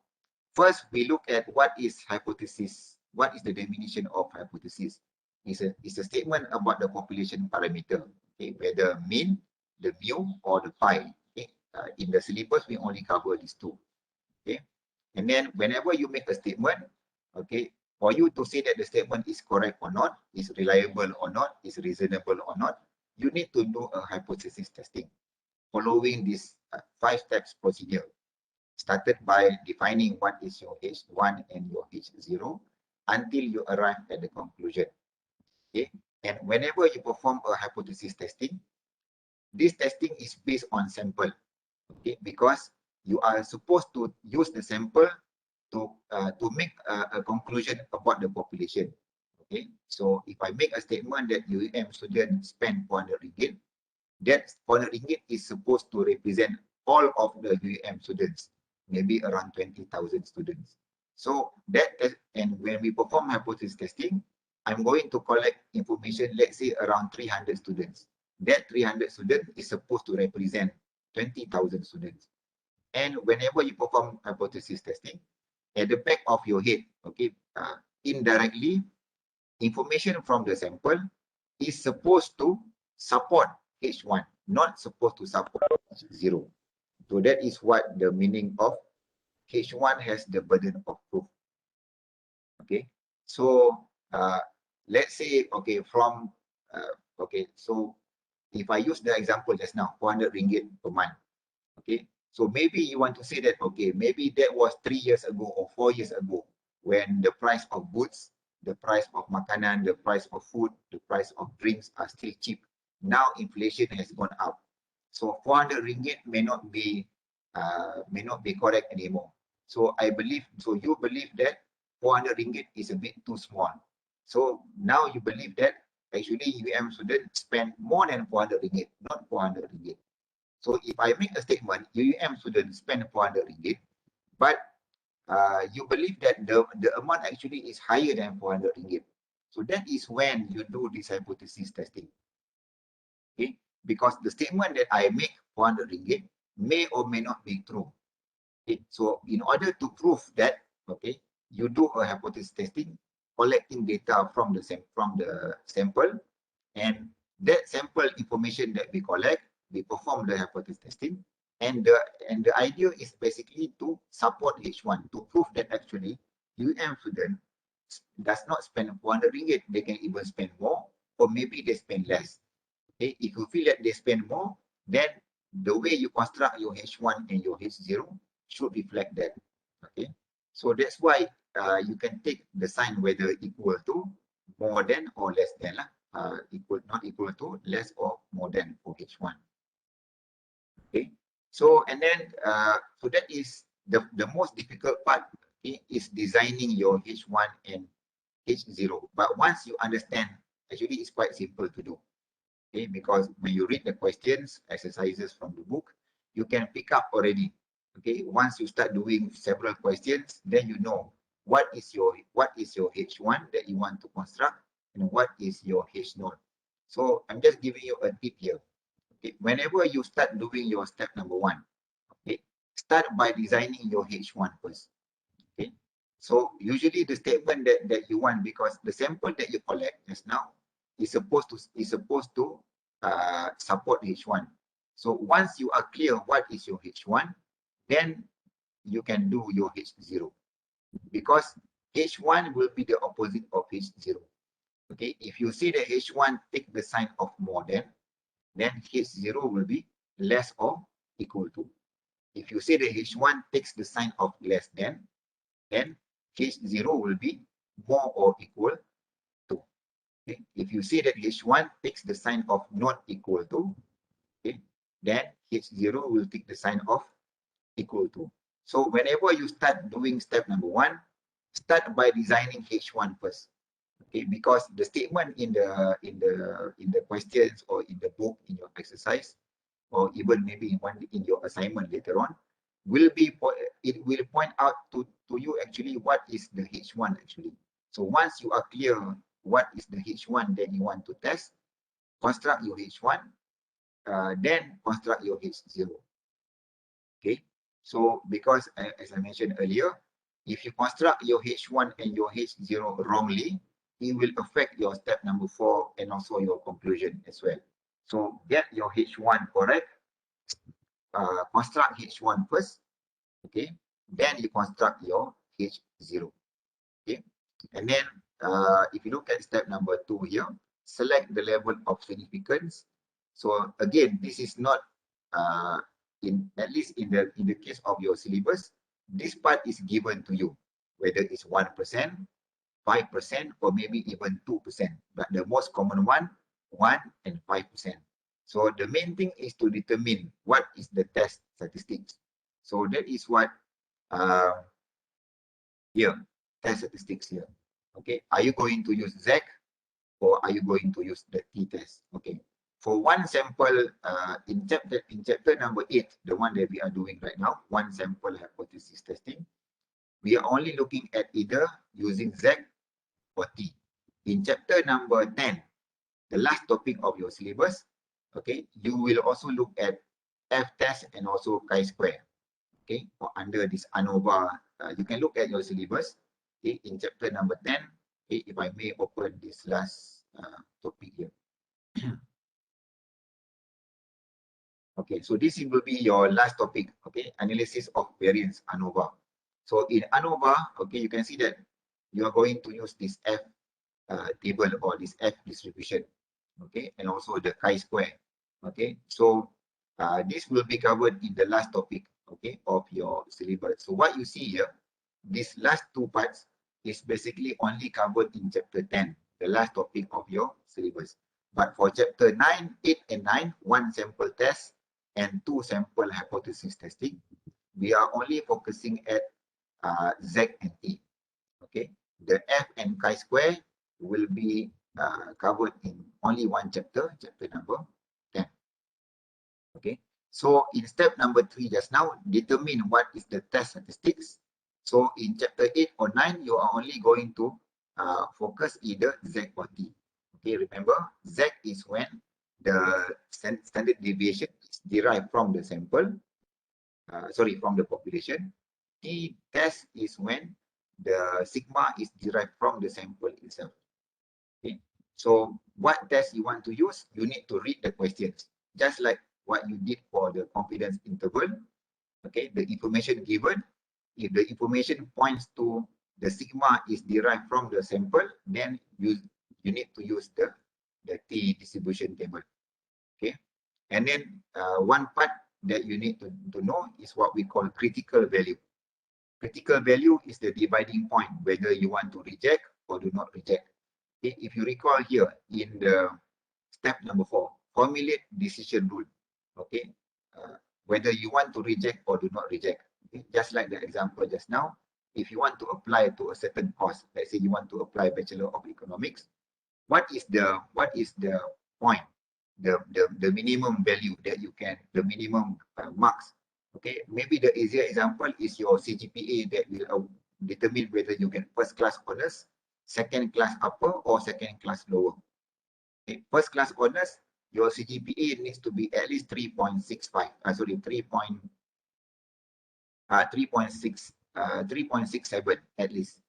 Speaker 1: first we look at what is hypothesis. What is the definition of hypothesis? It's a statement about the population parameter, okay, whether mean, the mu, or the pi. Okay, in the syllabus we only cover these two. Okay, and then whenever you make a statement, okay, for you to say that the statement is correct or not, is reliable or not, is reasonable or not, you need to do a hypothesis testing following this 5 steps procedure. Started by defining what is your H1 and your H0 until you arrive at the conclusion. Okay, and whenever you perform a hypothesis testing, this testing is based on sample. Okay, because you are supposed to use the sample to make a conclusion about the population. Okay, so if I make a statement that UEM students spend 400 ringgit, that 400 ringgit is supposed to represent all of the UEM students, maybe around 20,000 students. So that, and when we perform hypothesis testing, I'm going to collect information, let's say around 300 students. That 300 students is supposed to represent 20,000 students. And whenever you perform hypothesis testing, at the back of your head, okay, indirectly, information from the sample is supposed to support H1, not supposed to support H0. So that is what the meaning of H1 has the burden of proof. Okay, so let's say, okay, okay, so if I use the example just now, 400 ringgit per month. Okay, so maybe you want to say that, okay, maybe that was 3 years ago or 4 years ago when the price of goods, the price of makanan, the price of food, the price of drinks are still cheap. Now inflation has gone up. So 400 ringgit may not be correct anymore. So you believe that 400 ringgit is a bit too small. So now you believe that actually UM students spend more than 400 ringgit, not 400 ringgit. So if I make a statement, UM students spend 400 ringgit, but you believe that the amount actually is higher than 400 ringgit. So that is when you do this hypothesis testing. Okay, because the statement that I make 400 ringgit may or may not be true. Okay, so in order to prove that, okay, you do a hypothesis testing, collecting data from the sample, and that sample information that we collect, we perform the hypothesis testing, and the idea is basically to support H1, to prove that actually UM student does not spend 400 ringgit, they can even spend more, or maybe they spend less. Okay, if you feel that they spend more, then the way you construct your H1 and your H0 should reflect that. Okay, so that's why you can take the sign whether equal to, more than, or less than lah. Not equal to, less or more than for H1. Okay, So, and then, so that is the most difficult part, okay, is designing your H1 and H0. But once you understand, actually it's quite simple to do. Okay, because when you read the questions, exercises from the book, you can pick up already. Okay, once you start doing several questions, then you know what is your H1 that you want to construct and what is your H0. So I'm just giving you a tip here. Okay, whenever you start doing your step number 1, okay, start by designing your H1 first. Okay, so usually the statement that you want, because the sample that you collect just now is supposed to support H1. So once you are clear what is your H1, then you can do your H0, because H1 will be the opposite of H0. Okay, if you see the H1 take the sign of more than, then H0 will be less or equal to. If you see the H1 takes the sign of less than, then H0 will be more or equal to. Okay? If you see that H1 takes the sign of not equal to, okay, then H0 will take the sign of equal to. So whenever you start doing step number 1, start by designing H1 first. Okay, because the statement in the questions or in the book, in your exercise, or even maybe in your assignment later on, it will point out to you actually what is the H1 actually. So once you are clear what is the H1 that you want to test, construct your H1, then construct your H0. Okay, so because as I mentioned earlier, if you construct your H1 and your H0 wrongly, it will affect your step number 4 and also your conclusion as well. So get your H1 correct, construct H1 first, okay, then you construct your H0, okay. And then if you look at step number 2 here, select the level of significance. So again, this is not at least in the case of your syllabus, this part is given to you, whether it's 1%, 5%, or maybe even 2%. But the most common one, 1 and 5%. So the main thing is to determine what is the test statistics. So that is what here, test statistics here. Okay, are you going to use Z or are you going to use the t-test? Okay, for one sample in chapter number 8, the one that we are doing right now, one sample hypothesis testing, we are only looking at either using Z or T. In chapter number 10, the last topic of your syllabus, okay, you will also look at F-test and also chi-square. Okay, or under this Anova, you can look at your syllabus. Okay, in chapter number 10, okay, if I may open this last topic here. Okay, so this will be your last topic, okay, analysis of variance Anova. So in Anova, okay, you can see that you are going to use this F table or this F distribution, okay, and also the chi-square, okay. So this will be covered in the last topic, okay, of your syllabus. So what you see here, these last 2 parts is basically only covered in chapter 10, the last topic of your syllabus. But for chapter 9, 8, and 9, 1 sample test and 2 sample hypothesis testing, we are only focusing at Z and T. Okay, the F and chi-square will be covered in only 1 chapter, chapter number 10. Okay, so in step number 3 just now, determine what is the test statistics. So in chapter 8 or 9, you are only going to focus either Z or T. Okay, remember, Z is when the standard deviation is derived from the sample, from the population. T test is when the sigma is derived from the sample itself. Okay, so what test you want to use, you need to read the questions, just like what you did for the confidence interval. Okay, the information given, if the information points to the sigma is derived from the sample, then you need to use the T distribution table. Okay, and then one part that you need to know is what we call critical value. Critical value is the dividing point, whether you want to reject or do not reject. Okay, if you recall here in the step number 4, formulate decision rule. Okay, whether you want to reject or do not reject. Okay? Just like the example just now, if you want to apply to a certain course, let's say you want to apply Bachelor of Economics, what is the point, the minimum value that you can, the minimum marks. Okay, maybe the easier example is your CGPA that will determine whether you get first class honors, second class upper, or second class lower. Okay, first class honors, your CGPA needs to be at least 3.65. 3.67 at least.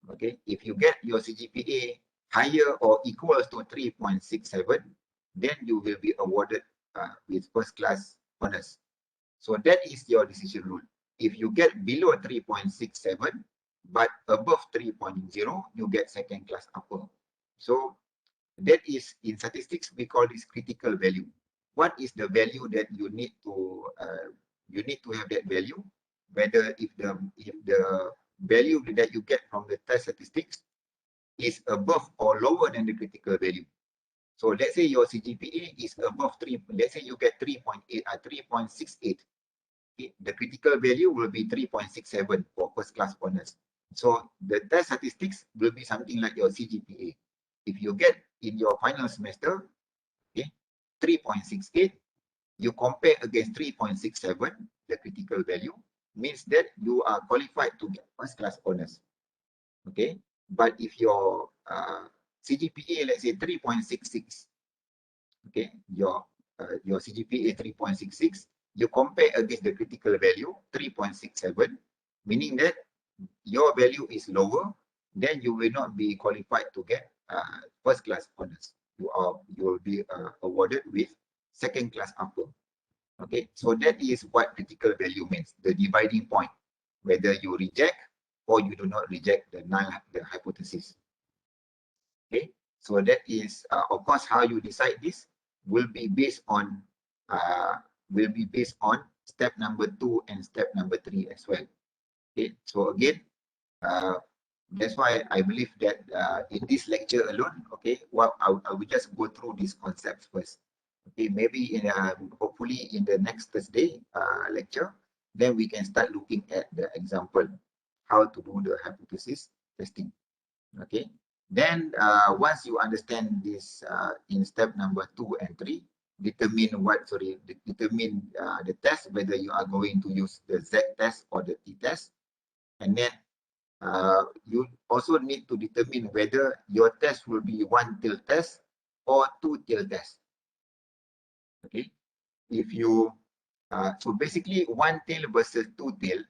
Speaker 1: Okay, if you get your CGPA higher or equals to 3.67, then you will be awarded with first class honors. So that is your decision rule. If you get below 3.67 but above 3.0, you get second class upper. So that is, in statistics, we call this critical value. What is the value that you need to have that value? Whether if the value that you get from the test statistics is above or lower than the critical value. So let's say your CGPA is above 3, let's say you get 3.8 or 3.68. Okay, the critical value will be 3.67 for first class honors. So the test statistics will be something like your CGPA. If you get in your final semester, okay, 3.68, you compare against 3.67, the critical value, means that you are qualified to get first class honors. Okay, but if your CGPA, let's say 3.66, okay, your CGPA 3.66, you compare against the critical value 3.67, meaning that your value is lower, then you will not be qualified to get first class honors. You will be awarded with second class upper. Okay, so that is what critical value means, the dividing point, whether you reject or you do not reject the null hypothesis. Okay, so that is of course how you decide this will be based on step number 2 and step number 3 as well. Okay, so again, that's why I believe that in this lecture alone, okay, I will just go through these concepts first. Okay, maybe in hopefully in the next Thursday lecture, then we can start looking at the example, how to do the hypothesis testing. Okay, then once you understand this in step number 2 and 3, determine the test, whether you are going to use the Z test or the T test, and then you also need to determine whether your test will be one-tail test or two-tail test. Okay, if you so basically one-tail versus two-tail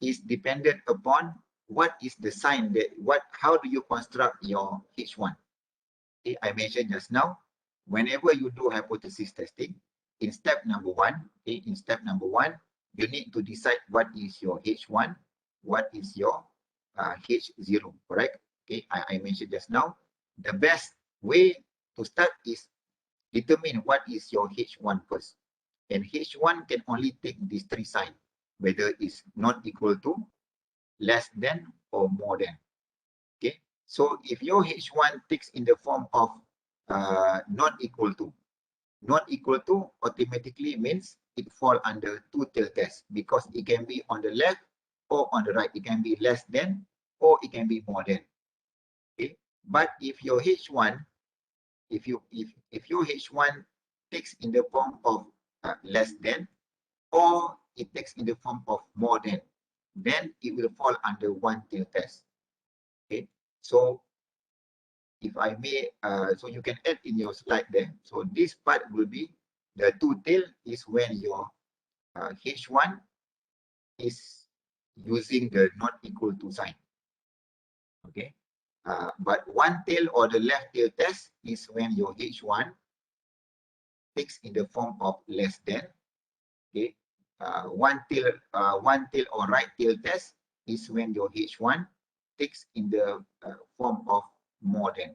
Speaker 1: is dependent upon what is the sign that how do you construct your H1. Okay, I mentioned just now, whenever you do hypothesis testing, in step number 1, okay, you need to decide what is your H1, what is your H0, correct? Okay, I mentioned just now, the best way to start is determine what is your H1 first. And H1 can only take these 3 signs, whether it's not equal to, less than, or more than. Okay, so if your H1 takes in the form of not equal to, automatically means it fall under two-tail test, because it can be on the left or on the right. It can be less than or it can be more than. Okay, but if your H1, if your H1 takes in the form of less than, or it takes in the form of more than, then it will fall under one-tail test. Okay, so if I may, so you can add in your slide there. So this part will be the two-tail is when your H1 is using the not equal to sign. Okay, but one tail or the left tail test is when your H1 takes in the form of less than. Okay, one tail or right tail test is when your H1 takes in the form of more than.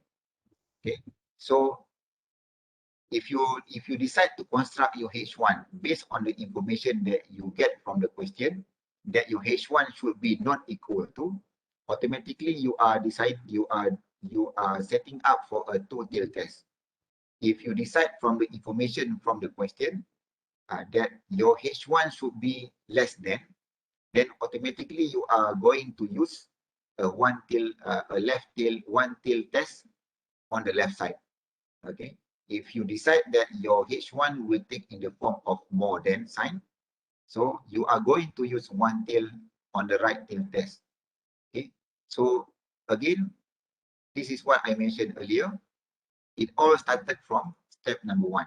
Speaker 1: Okay, so if you decide to construct your H1 based on the information that you get from the question, that your H1 should be not equal to, automatically you are setting up for a two-tail test. If you decide from the information from the question that your H1 should be less than, then automatically you are going to use a a left tail, one tail test on the left side. Okay. If you decide that your H1 will take in the form of more than sign, so you are going to use one tail on the right tail test. Okay. So again, this is what I mentioned earlier. It all started from step number 1.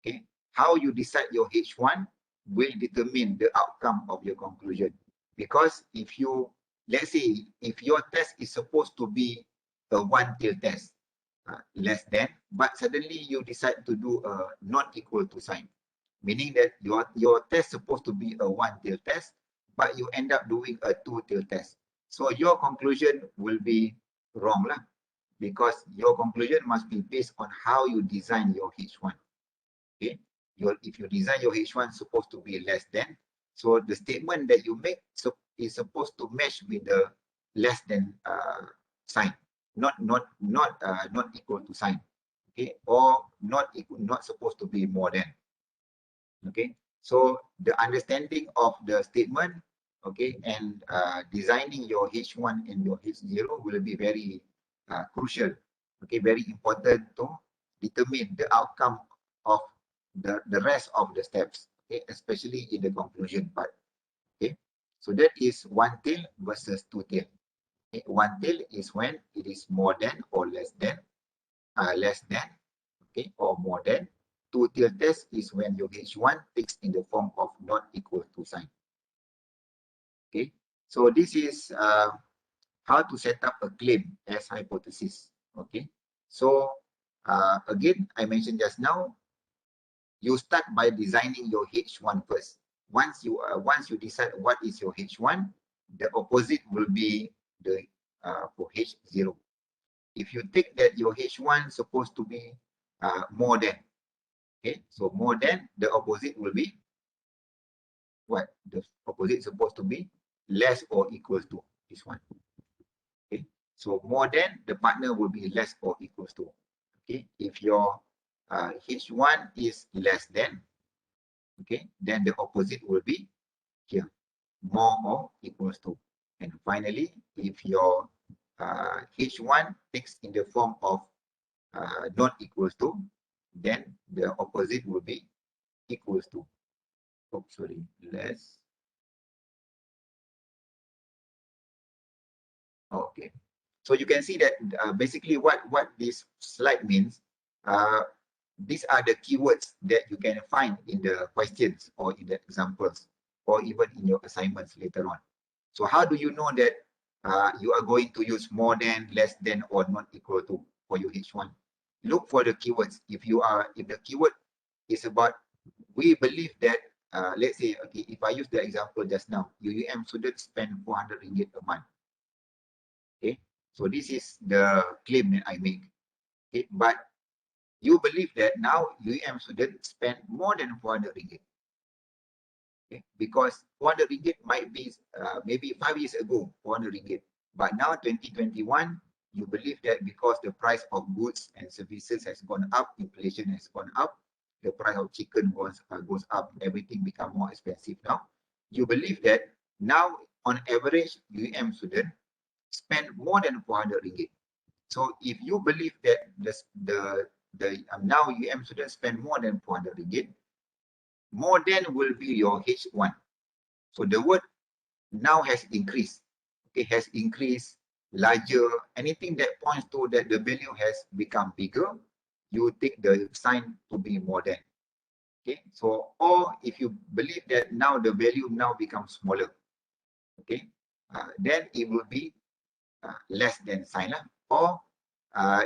Speaker 1: Okay. How you decide your H1 will determine the outcome of your conclusion. Because if you, let's say, if your test is supposed to be a one tail test, less than, but suddenly you decide to do a not equal to sign, meaning that your test supposed to be a one tail test, but you end up doing a two tail test. So your conclusion will be wrong lah, because your conclusion must be based on how you design your H1. Okay, if you design your H1 supposed to be less than, so the statement that you make is supposed to match with the less than sign, not equal to sign. Okay, or not supposed to be more than. Okay, so the understanding of the statement, okay, and designing your H1 and your H0 will be very crucial. Okay, very important to determine the outcome of the rest of the steps. Okay, especially in the conclusion part. Okay, so that is one tail versus two tail. Okay, one tail is when it is more than or less than, okay, or more than. Two tail test is when your H1 takes in the form of not equal to sign. Okay, so this is how to set up a claim as hypothesis. Okay, so again, I mentioned just now, you start by designing your H1 first. Once you decide what is your H1, the opposite will be the for H0. If you take that your H1 supposed to be more than, okay, so more than, the opposite will be what? The opposite is supposed to be less or equals to this one. Okay, so more than, the partner will be less or equals to. Okay, if your H1 is less than, okay, then the opposite will be here, more or equals to. And finally, if your H1 takes in the form of not equals to, then the opposite will be equals to. Oh, sorry, less. Okay. So you can see that basically what this slide means, these are the keywords that you can find in the questions or in the examples or even in your assignments later on. So how do you know that you are going to use more than, less than, or not equal to for your H1? Look for the keywords. If the keyword is about, we believe that, let's say, okay, if I use the example just now, UUM students spend 400 ringgit a month. Okay, so this is the claim that I make. Okay, but you believe that now UUM students spend more than 400 ringgit. Okay, because 400 ringgit might be maybe 5 years ago 400 ringgit, but now 2021 you believe that because the price of goods and services has gone up, inflation has gone up, the price of chicken goes up, everything become more expensive now. You believe that now on average UUM student spend more than 400 ringgit. So if you believe that now UUM students spend more than 400 ringgit, more than will be your H1. So the word now has increased. Okay, has increased, larger, anything that points to that the value has become bigger, you take the sign to be more than. Okay, so or if you believe that now the value now becomes smaller, okay, then it will be less than sign. Or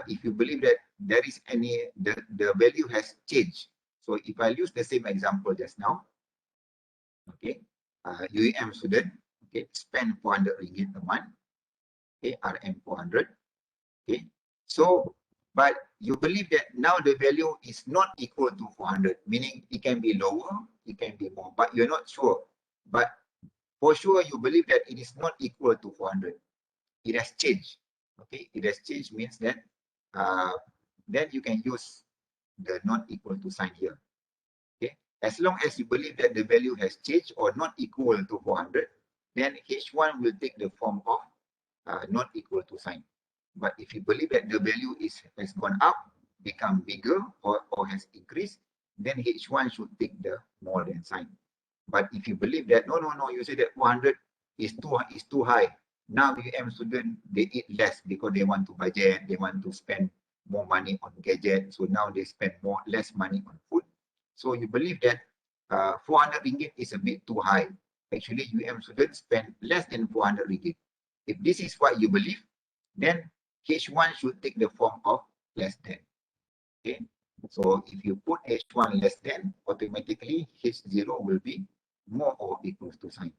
Speaker 1: if you believe that there is the value has changed. So if I use the same example just now, okay, UUM student, okay, spend 400 ringgit a month, okay, RM 400, okay. So, but you believe that now the value is not equal to 400, meaning it can be lower, it can be more, but you're not sure. But for sure, you believe that it is not equal to 400. It has changed, okay. It has changed means that then you can use the not equal to sign here. Okay, As long as you believe that the value has changed or not equal to 400, then H1 will take the form of not equal to sign. But if you believe that the value has gone up, become bigger, or has increased, then H1 should take the more than sign. But if you believe that, no, you say that 400 is too high. Now UM students, they eat less because they want to budget, they want to spend more money on gadgets. So now they spend less money on food. So you believe that 400 ringgit is a bit too high. Actually, UM students spend less than 400 ringgit. If this is what you believe, then H1 should take the form of less than. Okay. So if you put H1 less than, automatically H0 will be more or equals to sign.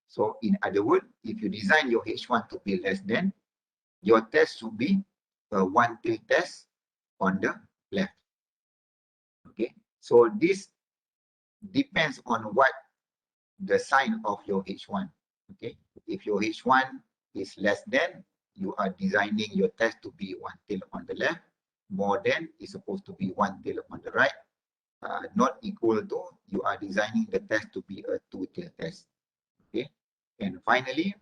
Speaker 1: So in other words, if you design your H1 to be less than, your test should be a one-tail test on the left. Okay. So this depends on what the sign of your H1. Okay. If your H1 is less than, you are designing your test to be one tail on the left. More than is supposed to be one tail on the right. Not equal to, you are designing the test to be a two-tail test. Okay. And finally,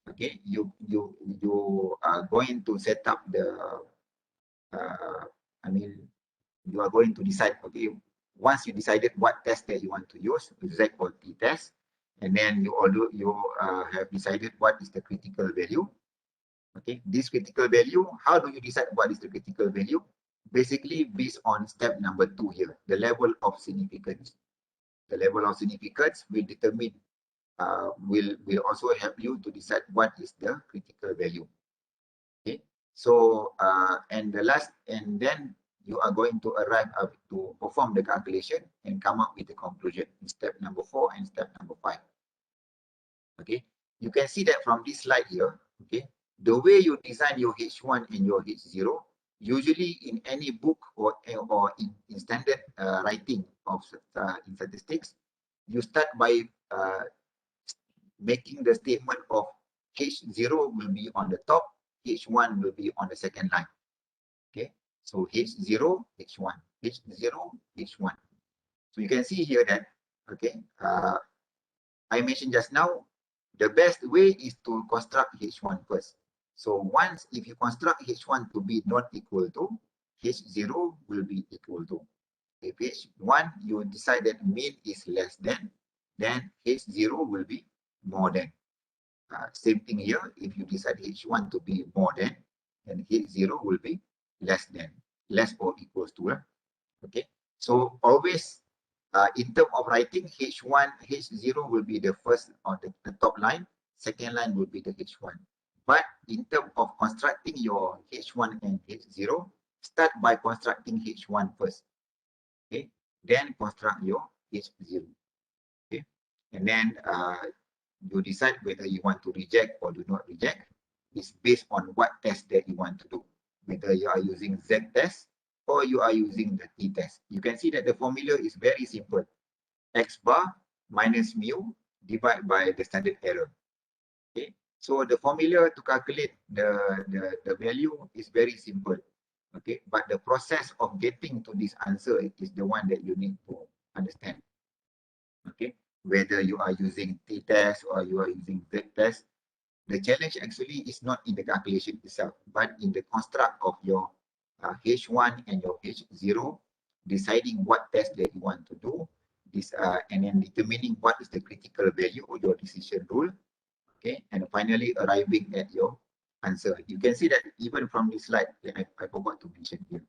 Speaker 1: okay, you are going to set up the you are going to decide, okay, once you decided what test that you want to use, Z or T test, and then you have decided what is the critical value. Okay, this critical value, how do you decide what is the critical value? Basically, based on step number 2 here, the level of significance. The level of significance will determine, will also help you to decide what is the critical value. Okay, so and then you are going to arrive to perform the calculation and come up with the conclusion in step number 4 and step number 5. Okay, you can see that from this slide here. Okay, the way you design your H1 and your H0, usually in any book or in standard writing of in statistics, you start by making the statement of H0 will be on the top, H1 will be on the second line. Okay, so H0, H1, H0, H1. So you can see here that, okay, I mentioned just now, the best way is to construct H1 first. So once, if you construct H1 to be not equal to, H0 will be equal to. If H1, you decide that mean is less than, then H0 will be more than. Same thing here, if you decide H1 to be more than, then H0 will be less than, less or equals to. Okay, so always in terms of writing, H1, H0 will be the first on the top line, second line will be the H1. But in terms of constructing your H1 and H0, start by constructing H1 first. Okay, then construct your H0. Okay, and then you decide whether you want to reject or do not reject. It's based on what test that you want to do. Whether you are using Z test or you are using the T test. You can see that the formula is very simple. X bar minus mu divided by the standard error. Okay, so the formula to calculate the value is very simple. Okay, but the process of getting to this answer is the one that you need to understand. Okay, whether you are using T test or you are using Z test, the challenge actually is not in the calculation itself, but in the construct of your H1 and your H0, deciding what test that you want to do, and then determining what is the critical value of your decision rule, okay, and finally arriving at your answer. You can see that even from this slide, I forgot to mention here.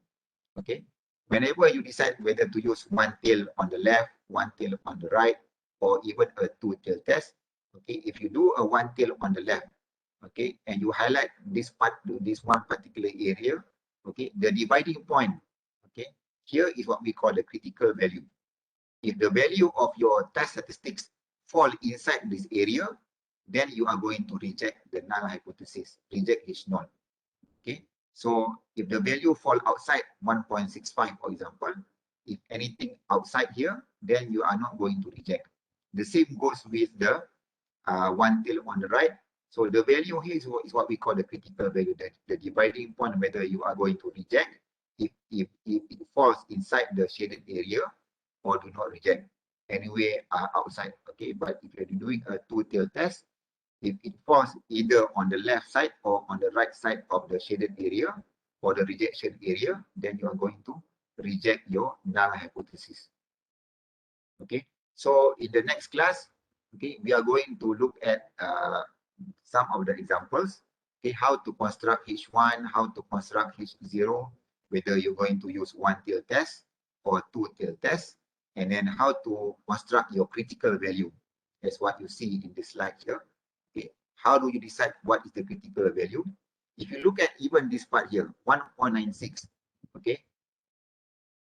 Speaker 1: Okay, whenever you decide whether to use one tail on the left, one tail on the right, or even a two-tail test, okay, if you do a one tail on the left, okay, and you highlight this part, this one particular area, okay, the dividing point, okay, here is what we call the critical value. If the value of your test statistics fall inside this area, then you are going to reject the null hypothesis, reject H0. Okay, so if the value fall outside 1.65, for example, if anything outside here, then you are not going to reject. The same goes with the one tail on the right. So the value here is what we call the critical value, that the dividing point whether you are going to reject if it falls inside the shaded area or do not reject. anyway outside. Okay, but if you're doing a two-tailed test, if it falls either on the left side or on the right side of the shaded area or the rejection area, then you are going to reject your null hypothesis. Okay, so in the next class, okay, we are going to look at some of the examples. Okay, how to construct H1, how to construct H0, whether you're going to use one-tailed test or two-tailed test, and then how to construct your critical value, as what you see in this slide here. Okay, how do you decide what is the critical value? If you look at even this part here, 1.96, okay,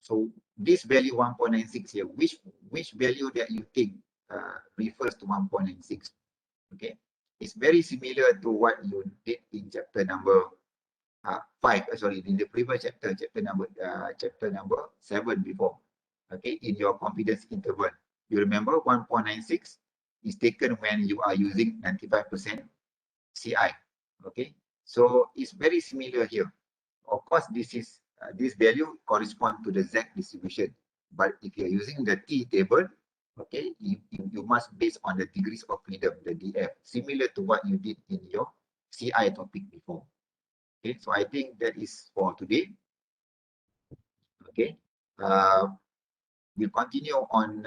Speaker 1: so this value 1.96 here, which value that you think refers to 1.96? Okay, it's very similar to what you did in chapter number 5. Sorry, in the previous chapter, chapter number 7 before. Okay, in your confidence interval, you remember 1.96 is taken when you are using 95% CI. Okay, so it's very similar here. Of course, this value corresponds to the Z distribution. But if you're using the T table, okay, you must base on the degrees of freedom, the DF, similar to what you did in your CI topic before. Okay, so I think that is for today. Okay, we'll continue on